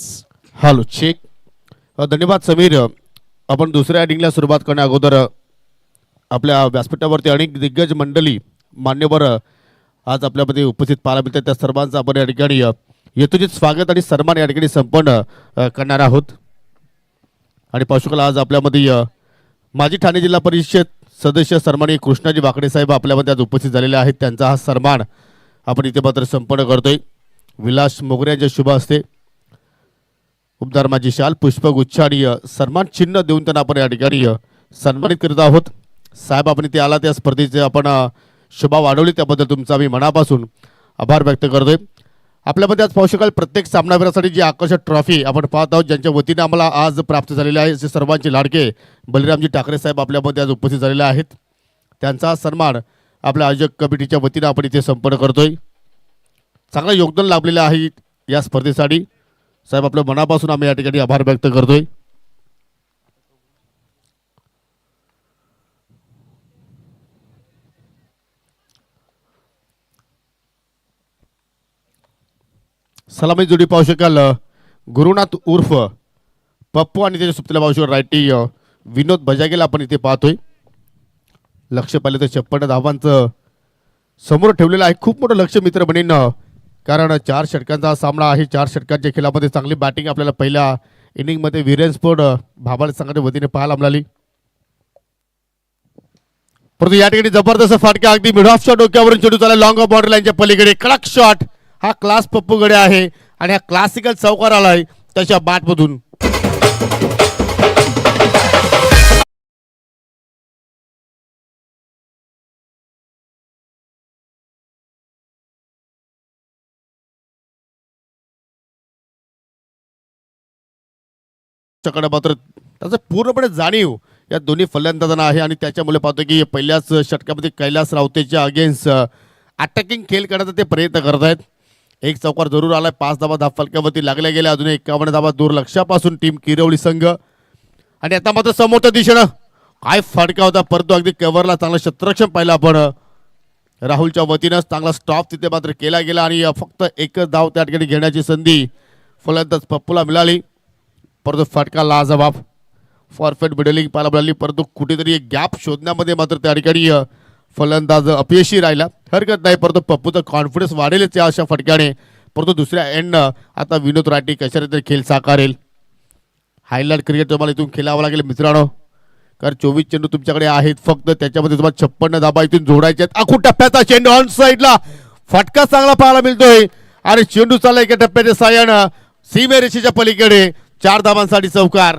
Speaker 1: Hello check. धन्यवाद समीर. आपण दुसऱ्या इनिंगला सुरुवात करण्या अगोदर आपल्या व्यासपीठावरती अनेक दिग्गज मंडळी मान्यवर आज आपल्यामध्ये उपस्थित पाहायला मिळतात. त्या सर्वांचं आपण या ठिकाणी यथोचित स्वागत आणि सन्मान या ठिकाणी संपन्न करणार आहोत. आणि पाहू शकाल आज आपल्यामध्ये माजी ठाणे जिल्हा परिषद सदस्य सन्माननीय कृष्णाजी वाकडे साहेब आपल्यामध्ये आज उपस्थित झालेले आहेत. त्यांचा हा सन्मान आपण इथे मात्र संपन्न करतोय. विलास मोगरे यांच्या शुभ हस्ते उपधर्माची शाल पुष्पगुच्छ आणि सन्मान चिन्ह देऊन त्यांना आपण या ठिकाणी सन्मानित करत आहोत. साहेब आपण इथे आला त्या स्पर्धेचे आपण शोभा वाढवली त्याबद्दल तुमचा मी मनापासून आभार व्यक्त करतोय. आपल्यामध्ये आज पाहू शकाल प्रत्येक सामनावीरासाठी जी आकर्षक ट्रॉफी आपण पाहत आहोत ज्यांच्या वतीने आम्हाला आज प्राप्त झालेले आहे असे सर्वांचे लाडके बलिरामजी ठाकरे साहेब आपल्यामध्ये आज उपस्थित झालेले आहेत. त्यांचा सन्मान आपल्या आयोजक कमिटीच्या वतीने आपण इथे संपन्न करतोय. चांगलं योगदान लाभलेलं आहे या स्पर्धेसाठी. साहेब आपल्या मनापासून आम्ही या ठिकाणी आभार व्यक्त करतोय. सलामी जोडी पाहू शकाल गुरुनाथ उर्फ पप्पू आणि त्याच्या सुप्तला पाहू शकाल रायटी विनोद बजागेला आपण इथे पाहतोय. लक्ष पाहिलं तर 56 धावांचं समोर ठेवलेलं आहे. खूप मोठं लक्ष मित्र बनेन कारण 4 षटकांचा हा सामना आहे. 4 षटकांच्या खेळामध्ये चांगली बॅटिंग आपल्याला पहिल्या इनिंगमध्ये वीरेन स्पोर्ट भाबाळ संघाच्या वतीने पाहायला मिळाली. परंतु या ठिकाणी जबरदस्त फाटका अगदी मिड ऑफच्या डोक्यावरून चेंडू चालला लॉंग ऑफ बॉर्डर लाईनच्या पलीकडे कडक शॉट. हा क्लास पप्पूकडे आहे आणि हा क्लासिकल चौकार आलाय त्याच्या बॅटमधून. कडे मात्र त्याचं पूर्णपणे जाणीव या दोन्ही फलंदाजांना आहे आणि त्याच्यामुळे पाहतो की पहिल्याच षटकामध्ये कैलास रावतेच्या अगेन्स्ट अटॅकिंग खेळ करण्याचा ते प्रयत्न करत आहेत. एक चौकार जरूर आलाय. 5 धावा धाव फलकावरती लागल्या गेल्या. अजून 51 धावा दूर लक्ष्यापासून टीम किरवली संघ. आणि आता मात्र समोरच्या दिशेनं काय फटका होता परंतु अगदी कव्हरला चांगलं क्षेत्ररक्षण पाहिलं आपण राहुलच्या वतीनं. चांगला स्टॉप तिथे मात्र केला गेला आणि फक्त एकच धाव त्या ठिकाणी घेण्याची संधी फलंदाज पप्पूला मिळाली. परंतु फटका लाजवाब फॉरफेट मिडलिंग पाहायला मिळाली. परंतु कुठेतरी एक गॅप शोधण्यामध्ये मात्र त्या ठिकाणी फलंदाज अपयशी राहिला. हरकत नाही परंतु पप्पूचा कॉन्फिडन्स वाढेलच या अशा फटक्याने. परंतु दुसऱ्या एंडनं आता विनोद राठी कशा रीती खेळ साकारेल. हायलाइट क्रिकेट तुम्हाला इथून खेळावं लागेल मित्रांनो कारण 24 चेंडू तुमच्याकडे आहेत फक्त. त्याच्यामध्ये तुम्हाला 56 धाबा इथून जोडायचे आहेत. आखून टप्प्याचा चेंडू ऑन साईडला फटका चांगला पाहायला मिळतोय आणि चेंडू चालला एका टप्प्याच्या साह्यानं सीमेरेषेच्या पलीकडे 4 धावांसाठी चौकार.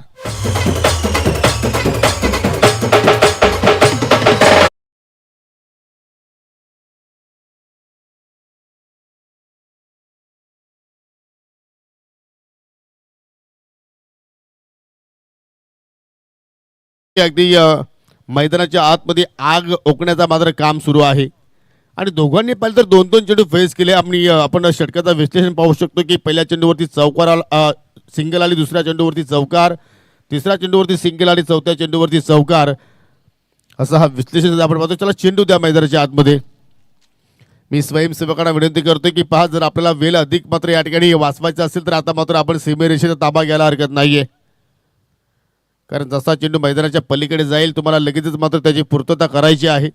Speaker 1: अगदी मैदानाच्या आतमध्ये आग ओकण्याचा मात्र काम सुरू आहे आणि दोघांनी पाहिलं तर 2-2 चेंडू फेस केले. आपण षटकाचं विश्लेषण पाहू शकतो की पहिल्या चेंडूवरती चौकार सिंगल आली. दुसऱ्या चेंडूवरती चौकार. तिसऱ्या चेंडूवरती सिंगल आली. चौथ्या चेंडूवरती चौकार. असं हा विश्लेषण आपण पाहतो. चला चेंडू द्या मैदानाच्या आतमध्ये. मी स्वयंसेवकांना विनंती करतोय की पहा जर आपल्याला वेळ अधिक मात्र या ठिकाणी वाचवायचा असेल तर आता मात्र आपण सीमेरेषेचा ताबा घ्यायला हरकत नाहीये कारण जसा चेंडू मैदानाच्या पलीकडे जाईल तुम्हाला लगेचच मात्र त्याची पूर्तता करायची आहे.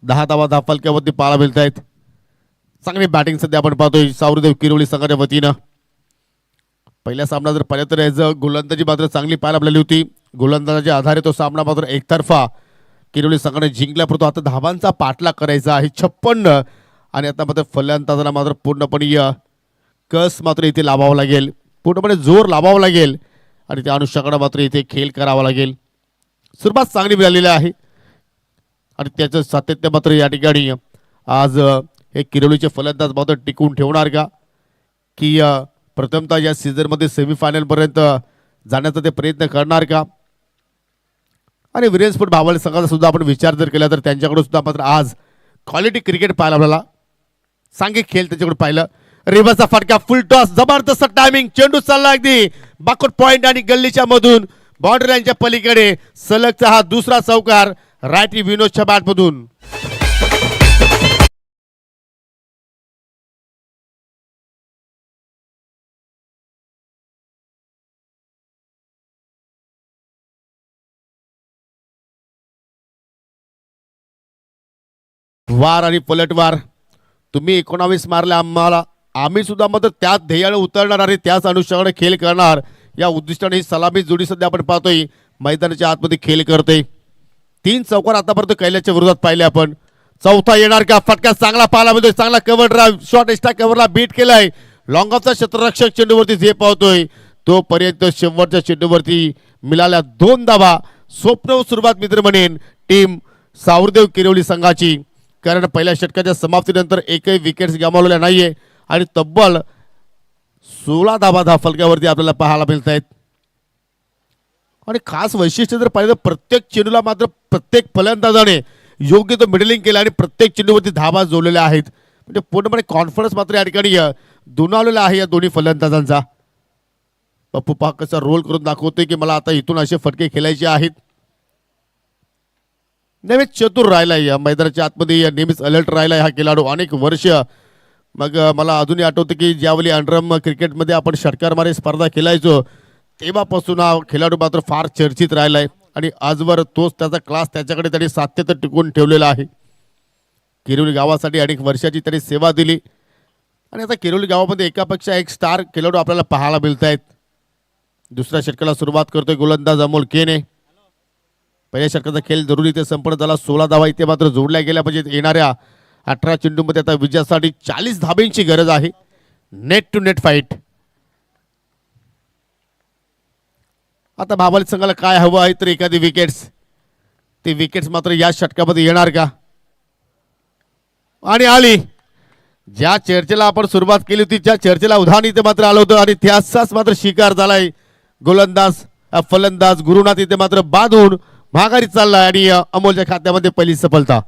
Speaker 1: 10 धावा धाव फलकावरती पाहायला मिळत आहेत. चांगली बॅटिंग सध्या आपण पाहतोय सावरदेव किरवली संघाच्या वतीनं. पहिल्या सामना जर पाहिलं तर याचं गोलंदाजी मात्र चांगली पाहायला मिळाली होती. गोलंदाजाच्या आधारे तो सामना मात्र एकतर्फा किरवली संघाने जिंकला. परंतु आता धावांचा पाठलाग करायचा आहे 56 आणि आता मात्र फलंदाजांना मात्र पूर्णपणे कस मात्र इथे लावावं लागेल. पूर्णपणे जोर लावावा लागेल आणि त्या अनुषंगाने मात्र इथे खेळ करावा लागेल. सुरुवात चांगली मिळालेली आहे आणि त्याचं सातत्य मात्र या ठिकाणी आज हे किरवलीचे फलंदाज मात्र टिकवून ठेवणार का की प्रथमतः या सीझनमध्ये सेमीफायनलपर्यंत जाण्याचा ते प्रयत्न करणार का. आणि वीरेन स्पोर्ट भावले संघाचा सुद्धा आपण विचार जर केला तर त्यांच्याकडून सुद्धा मात्र आज क्वालिटी क्रिकेट पाहायला मिळाला. सांघिक खेळ त्याच्याकडे पाहिलं. रिव्हर्सचा फटका फुल टॉस जबरदस्त टायमिंग. चेंडू चालला अगदी बाकोट पॉइंट आणि गल्लीच्या मधून बाउंड्री लाईनच्या पलीकडे. सलगचा हा दुसरा चौकार रायटी विनोदच्या बॅटमधून. वार आणि पलटवार. तुम्ही 19 मारले आम्हाला, आम्ही सुद्धा मात्र त्याच ध्येयाने उतरणार आणि त्याच अनुषंगाने खेळ करणार या उद्दिष्टाने ही सलामी जोडी सध्या आपण पाहतोय मैदानाच्या आतमध्ये खेळ करते. 3 चौकार आतापर्यंत कैलाच्या विरोधात पाहिले आपण. चौथा येणार का? फटका चांगला पाहायला मिळतोय. चांगला कव्हर ड्राइव्ह शॉट एक्स्ट्रा कव्हरला बीट केलाय. लॉंग ऑफचा क्षेत्ररक्षक चेंडूवरती जे पाहतोय तोपर्यंत शेवटच्या चेंडूवरती मिळाल्या 2 धावा. स्वप्न सुरुवात मित्र म्हणेन टीम सावरदेव किरवली संघाची, कारण पहिल्या षटकाच्या समाप्तीनंतर एकही विकेट्स गमावलेल्या नाहीये आणि तब्बल 16 धावा फलकावरती आपल्याला पाहायला मिळत आहेत. आणि खास वैशिष्ट्य जर पाहिलं प्रत्येक चेंडूला मात्र प्रत्येक फलंदाजाने योग्य तो मिडलिंग केलं आणि प्रत्येक चेंडूवरती धावा जोडलेल्या आहेत. म्हणजे पूर्णपणे कॉन्फिडन्स मात्र या ठिकाणी दुणावलेला आहे या दोन्ही फलंदाजांचा. पप्पू पाक कसा रोल करून दाखवतोय की मला आता इथून असे फटके खेळायचे आहेत. नेहमीच चतुर राहिलाय या मैदानाच्या आतमध्ये, नेहमीच अलर्ट राहिलाय हा खेळाडू अनेक वर्ष. मग मला अजूनही आठवतं की ज्यावेळी अंडरम क्रिकेटमध्ये आपण षटकारमारे स्पर्धा खेळायचो तेव्हापासून हा खेळाडू मात्र फार चर्चित राहिलाय आणि आजवर तोच त्याचा क्लास त्याच्याकडे त्यांनी सातत्य टिकवून ठेवलेला आहे. किरोली गावासाठी अनेक वर्षाची त्यांनी सेवा दिली आणि आता किरोली गावामध्ये एकापेक्षा एक स्टार खेळाडू आपल्याला पाहायला मिळत आहेत. दुसऱ्या षटकाला सुरुवात करतोय गोलंदाज अमोल केने. पहिल्या षटकाचा खेळ जरुरी इथे संपन्न झाला. 16 धावा इथे मात्र जोडल्या गेल्या म्हणजे येणाऱ्या 18 चेंडूमध्ये आता विजयासाठी 40 धाब्यांची गरज आहे. Net to net fight. आता बाबाली संघाला काय हवं आहे तर एखादी विकेट्स. ते विकेट्स मात्र या षटकामध्ये येणार का? आणि आली. ज्या चर्चेला आपण सुरुवात केली होती ज्या चर्चेला उधाण इथे मात्र आलं होतं आणि त्याचाच मात्र शिकार झालाय गोलंदाज फलंदाज गुरुनाथ इथे मात्र बांधून माघारी चाललाय आणि अमोलच्या खात्यामध्ये पहिली सफलता.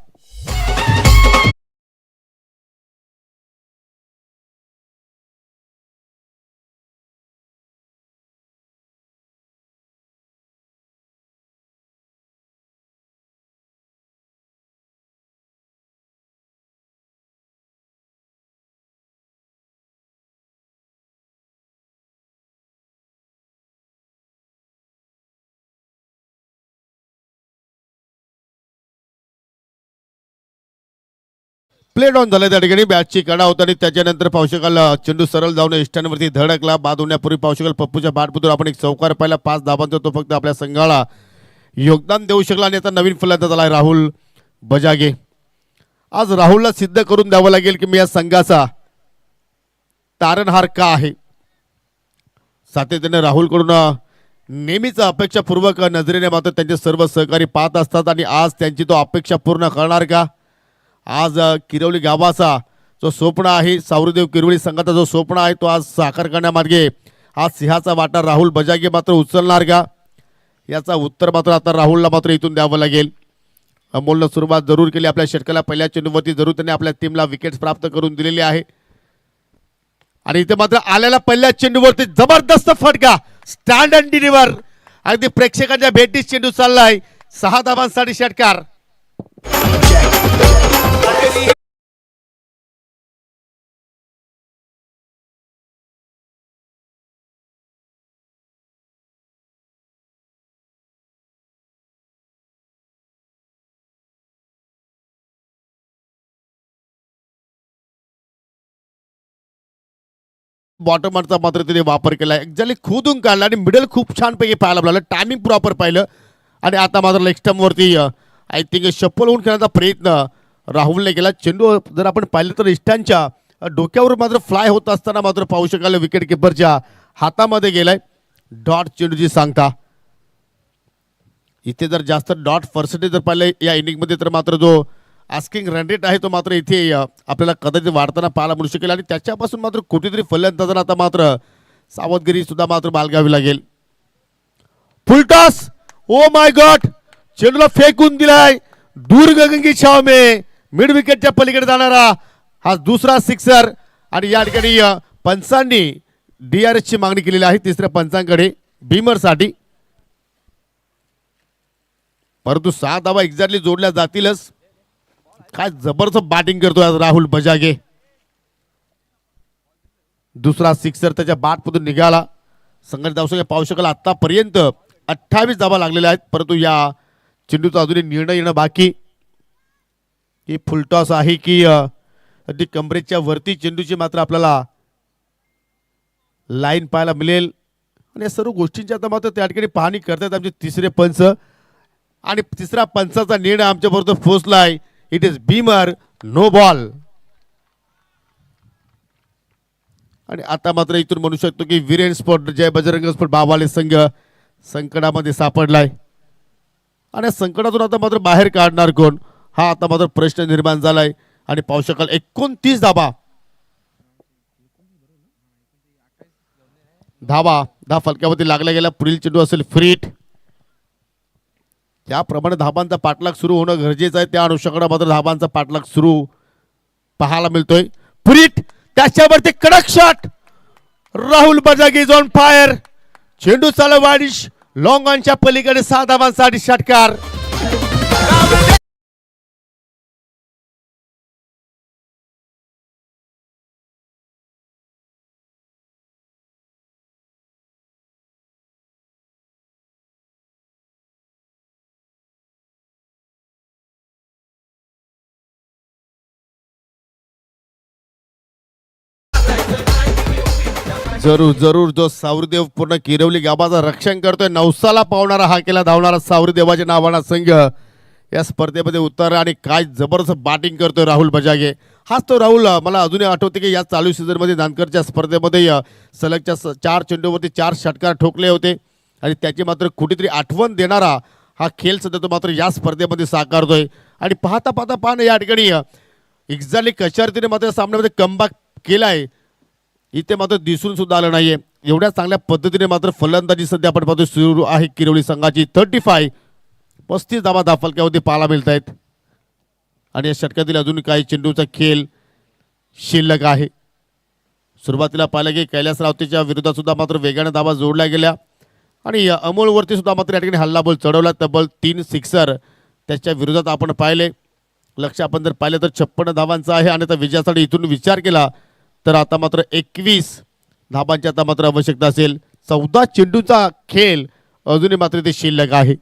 Speaker 1: प्ले डाऊन झालं त्या ठिकाणी. बॅटची कडा होता आणि त्याच्यानंतर पावशकाल चेंडू सरळ जाऊन इष्टांवरती धडकला. बाद होण्यापूर्वी पावशकाल पप्पूच्या बॅटमधून आपण एक चौकार पाहिला. 5 धाबांचा तो फक्त आपल्या संघाला योगदान देऊ शकला आणि आता नवीन फलंदाज आला राहुल बजागे. आज राहुलला सिद्ध करून द्यावं लागेल की मी या संघाचा तारणहार का आहे. सातत्याने राहुलकडून नेहमीच अपेक्षापूर्वक नजरेने मात्र त्यांचे सर्व सहकारी पाहत असतात आणि आज त्यांची तो अपेक्षा पूर्ण करणार का. आज किरवली गावाचा जो स्वप्न आहे सावरदेव किरवली संघाचा जो स्वप्न आहे तो आज साकार करण्यामार्गे आज सिंहाचा वाटा राहुल बजागे मात्र उचलणार का याचा उत्तर मात्र आता राहुलला मात्र इथून द्यावं लागेल. अमोलनं सुरुवात जरूर केली आपल्या षटकाला. पहिल्या चेंडूवरती जरूर त्यांनी आपल्या टीमला विकेट्स प्राप्त करून दिलेली आहे आणि इथे मात्र आलेला पहिल्या चेंडूवरती जबरदस्त फटका स्टँड अँड डिलिव्हर. अगदी प्रेक्षकांच्या भेटीस चेंडू चाललाय. 6 धावांसाठी षटकार. बॉटमरचा मात्र तिने वापर केला. एक्झॅक्टली खोदून काढला आणि मिडल खूप छानपैकी पाहायला मिळालं. टायमिंग प्रॉपर पाहिलं आणि आता मात्र लेग स्टंपवरती आय थिंक शप्पल होऊन खेळण्याचा प्रयत्न राहुलने केला. चेंडू जर आपण पाहिलं तर इष्टांच्या डोक्यावर मात्र फ्लाय होत असताना मात्र पाहू शकाल विकेट किपरच्या हातामध्ये गेलाय. डॉट चेंडूची सांगता. इथे जर जास्त डॉट पर्सेंटेज जर पाहिलं या इनिंगमध्ये तर मात्र जो आस्किंग रन रेट आहे तो मात्र इथे आपल्याला कदाचित वाढताना पाहायला मिळू शकेल आणि त्याच्यापासून मात्र कुठेतरी फलंदाजांना आता मात्र सावधगिरी सुद्धा मात्र बाळगावी लागेल. फुलटॉस. O my God. चेंडूला फेकून दिलाय दूर गगन छाव में. मिड विकेटच्या पलीकडे जाणारा हा दुसरा सिक्सर आणि या ठिकाणी पंचांनी DRS ची मागणी केलेली आहे तिसऱ्या पंचांकडे बीमरसाठी. परंतु 6 धावा एक्झॅक्टली जोडल्या जातीलच. काय जबरदस्त बॅटिंग करतोय आज राहुल बजागे. दुसरा सिक्सर त्याच्या बॅटमधून निघाला. संघाने धावसंख्या पाहू शकाल आतापर्यंत 28 धावा लागलेल्या आहेत परंतु या चेंडूचा अजूनही निर्णय येणं बाकी. की फुलटॉस आहे की अगदी कमरेच्या वरती चेंडूची मात्र आपल्याला लाईन पाहायला मिळेल. आणि या सर्व गोष्टींची आता मात्र त्या ठिकाणी पाहणी करतात आमचे तिसरे पंच. आणि तिसरा पंचाचा निर्णय आमच्याबरोबर पोहोचलाय. It is beamer, no ball. आणि आता मात्र इथून म्हणू शकतो की वीरेन स्पोर्ट जय बजरंग स्पोर्ट बाबाले संघ संकटामध्ये सापडलाय. आणि संकटातून आता मात्र बाहेर काढणार कोण, हा आता मात्र प्रश्न निर्माण झालाय. आणि पाहू शकाल 29 धावा फलकावरती लागल्या गेल्या. पुढील चेंडू असेल फ्रीट. त्याप्रमाणे धाबांचा पाठलाग सुरू होणं गरजेचं आहे. त्या अनुषंगाने मात्र धाबांचा पाठलाग सुरू पाहायला मिळतोय. फ्रीट त्याच्यावरती कडक shot. Rahul Bajage is on fire. चेंडू चालू वाडिश लॉंग ऑनच्या पलीकडे 6 धावांसाठी षटकार. जरूर जो सावरदेव पूर्ण किरवली गावाचं रक्षण करतोय. नवसाला पावणारा हा केला धावणारा सावरदेवाच्या नावाना संघ या स्पर्धेमध्ये उतरला. आणि काय जबरदस्त बॅटिंग करतोय राहुल बजागे. हाच तो राहुल मला अजूनही आठवते की या चालू सीझनमध्ये नानकरच्या स्पर्धेमध्ये सलगच्या 4 चेंडूवरती 4 षटकार ठोकले होते. आणि त्याची मात्र कुठेतरी आठवण देणारा हा खेळ सध्या तो मात्र या स्पर्धेमध्ये साकारतोय. आणि पाहता पाहणं या ठिकाणी एक्झॅक्टली कशा रीतीने मात्र सामन्यामध्ये कमबॅक केलाय इथे मात्र दिसून सुद्धा आलं नाहीये. एवढ्या चांगल्या पद्धतीने मात्र फलंदाजी सध्या आपण पाहतो सुरू आहे किरवली संघाची. 35 धावा धाफलक्यावरती पाहायला मिळत आहेत. आणि या षटकातील अजून काही चेंडूचा खेळ शिल्लक आहे. सुरुवातीला पाहिलं की कैलास रावतेच्या विरोधात सुद्धा मात्र वेगाने धावा जोडल्या गेल्या. आणि अमोलवरती सुद्धा मात्र या ठिकाणी हल्लाबोल चढवला. तब्बल 3 सिक्सर त्याच्या विरोधात आपण पाहिले. लक्ष आपण जर पाहिलं तर 56 धावांचा आहे. आणि आता विजयासाठी इथून विचार केला तर आता मात्र 21 धाबांची आता मात्र आवश्यकता असेल. 14 चेंडूचा खेळ अजूनही मात्र ते शिल्लक आहे.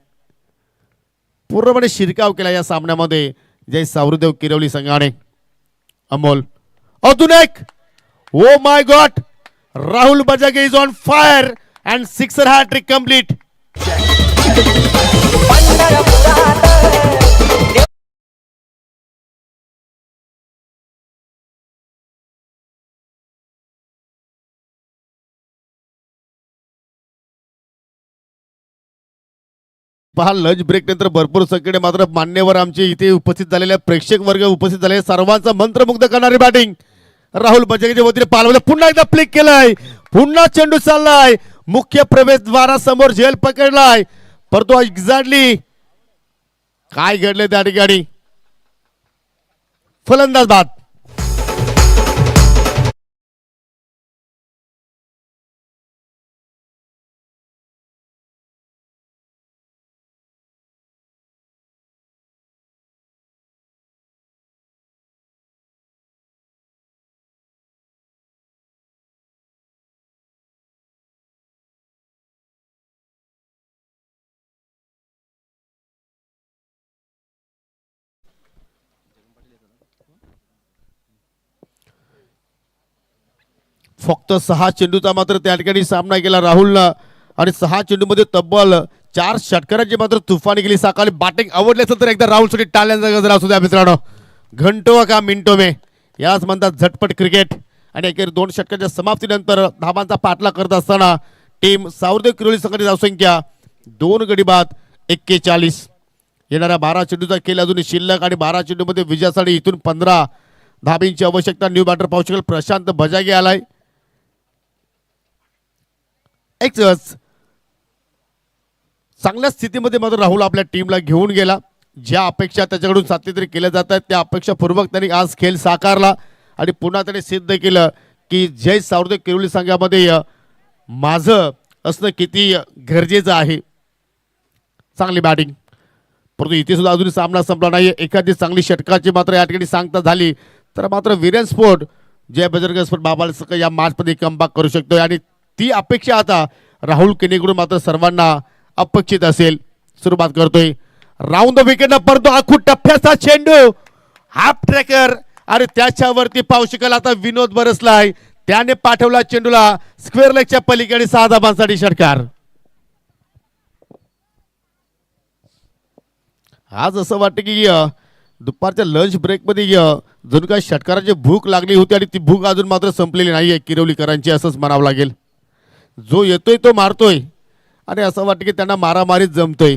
Speaker 1: पूर्णपणे शिरकाव केला या सामन्यामध्ये जय सावरदेव किरवली संघाने. अमोल अजून एक. Oh my God, Rahul Bajage is on fire and sixer hattrick complete. पहा लंच ब्रेक नंतर भरपूर संख्येने मात्र मान्यवर आमचे इथे उपस्थित झालेले प्रेक्षक वर्ग उपस्थित झाले. सर्वांचा मंत्रमुग्ध करणारी बॅटिंग राहुल बजागेच्या वतीने पाहायला पुन्हा एकदा फ्लिक केलाय. पुन्हा चेंडू चाललाय. मुख्य प्रवेशद्वारासमोर झेल पकडलाय. परंतु एक्झॅक्टली काय घडले त्या ठिकाणी. फलंदाज बाद. फक्त 6 चेंडूचा मात्र त्या ठिकाणी सामना केला राहुलनं. आणि 6 चेंडूमध्ये तब्बल 4 षटकारांची मात्र तुफानी गेली. सकाळी बॅटिंग आवडली असेल तर एकदा राहुलसाठी टाळ्यांचा गजर असू द्या मित्रांनो. घंटो का मिनिटो में याच म्हणतात झटपट क्रिकेट. आणि एकेरी 2 षटकाच्या समाप्तीनंतर धावांचा पाठलाग करत असताना टीम सावरदेव किरोली संघाची धावसंख्या 2 गडी बाद 41. येणाऱ्या 12 चेंडूचा खेळ अजूनही शिल्लक. आणि 12 चेंडूमध्ये विजयासाठी इथून 15 धाबींची आवश्यकता. न्यू बॅटर पाहू शकेल प्रशांत बजागे आलाय. चांगल्या स्थितीमध्ये मात्र राहुल आपल्या टीमला घेऊन गेला. ज्या अपेक्षा त्याच्याकडून सातत्याने केल्या जात आहेत त्या अपेक्षापूर्वक त्यांनी आज खेळ साकारला. आणि पुन्हा त्याने सिद्ध केलं की जय सावरदेव किरोली संघामध्ये माझं असणं किती गरजेचं आहे. चांगली बॅटिंग. परंतु इथे सुद्धा अजूनही सामना संपला नाही. एखादी चांगली षटकाची मात्र या ठिकाणी सांगता झाली तर मात्र वीरेन स्पोर्ट जय बजरंग स्पोर्ट बाबाला या मॅचमध्ये कमबॅक करू शकतोय. आणि ती अपेक्षा आता राहुल केनेकडून मात्र सर्वांना अपेक्षित असेल. सुरुवात करतोय राऊंड द विकेट परंतु आखू टप्प्याचा चेंडू हाफ ट्रॅकर आणि त्याच्यावरती पाहू शकाल आता विनोद बरसलाय, त्याने पाठवला चेंडूला स्क्वेअर लेगच्या पलीकडे 6 धाबांसाठी षटकार. आज असं वाटतं की दुपारच्या लंच ब्रेकमध्ये जणू काही षटकाराची भूक लागली होती आणि ती भूक अजून मात्र संपलेली नाहीये किरवलीकरांची, असंच म्हणावं लागेल. जो येतोय तो मारतोय आणि असं वाटतं की त्यांना मारामारीत जमतोय.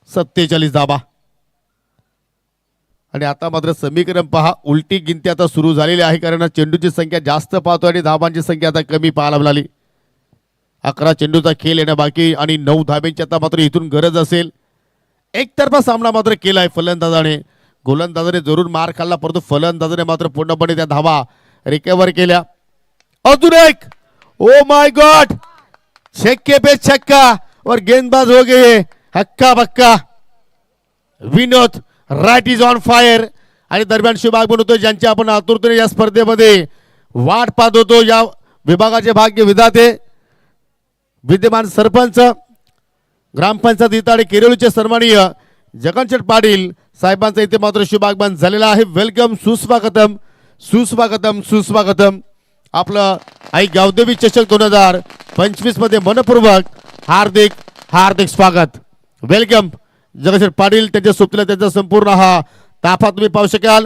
Speaker 1: 47 धाबा आणि आता मात्र समीकरण पहा, उलटी गिनती आता सुरू झालेली आहे, कारण चेंडूची संख्या जास्त पाहतो आणि धाबांची संख्या आता कमी पाहायला मिळाली. 11 चेंडूचा खेळ येणं बाकी आणि 9 धाब्यांची आता मात्र इथून गरज असेल. एकतर्फा सामना मात्र केलाय फलंदाजाने. गोलंदाजाने जरूर मार खाल्ला, परंतु फलंदाजाने मात्र पूर्णपणे त्या धावा रिकव्हर केल्या. अजून एक, ओ माय गॉड, छक्के पे छक्का और गेंदबाज हो गए हक्का बक्का. विनोद राईट इज ऑन फायर आणि दरम्यान शुभ आगमन होतो, ज्यांची आपण आतुरतेने या स्पर्धेमध्ये वाट पाहत होतो. या विभागाचे भाग्य विधाते विद्यमान सरपंच ग्रामपंचायत इताडे केरळचे सन्माननीय जगनशेठ पाटील साहेबांचं इथे मात्र शुभ आगमन झालेलं आहे. वेलकम, सुस्वागतम सुस्वागतम सुस्वागतम. आपलं आई गावदेवी चषक 2025 मध्ये मनपूर्वक हार्दिक हार्दिक स्वागत. वेलकम जगनशेठ पाटील, त्यांच्या सोबतीला त्यांचा संपूर्ण हा ताफा तुम्ही पाहू शकाल.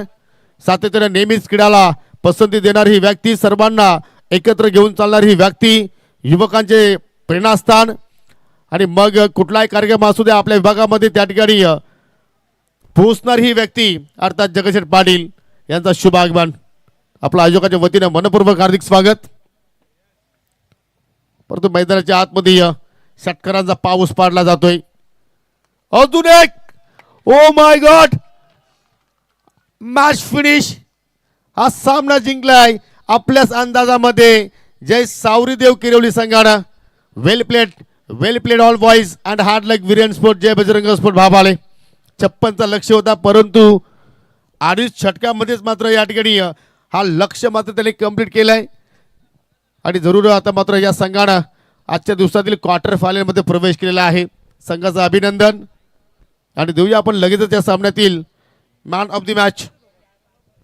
Speaker 1: सातत्याने नेहमीच क्रीडाला पसंती देणारी ही व्यक्ती, सर्वांना एकत्र घेऊन चालणारी ही व्यक्ती, युवकांचे प्रेरणास्थान आणि मग कुठलाही कार्यक्रम असू द्या आपल्या विभागामध्ये त्या ठिकाणी पोहोचणारी ही व्यक्ती अर्थात जगनशेठ पाटील यांचा शुभ आगमन. आपल्या आयोजकाच्या वतीने मनपूर्वक हार्दिक स्वागत. परंतु मैदानाच्या आतमध्ये षटकारांचा पाऊस पाडला जातोय. अजून एक, oh my God, match finish. हा सामना जिंकलाय आपल्याच अंदाजामध्ये जय सावरीदेव किरवली संघानं. Well played all boys and hard luck Virian sport Jai Bajrang sport Bhabale. 56चा लक्ष होता, परंतु 2.5 षटकामध्येच मात्र या ठिकाणी हा लक्ष मात्र त्याने कंप्लीट केलाय आणि जरूर आता मात्र या संघानं आजच्या दिवसातील क्वार्टर फायनलमध्ये प्रवेश केलेला आहे. संघाचं अभिनंदन आणि देऊया आपण लगेचच या सामन्यातील मॅन ऑफ द मॅच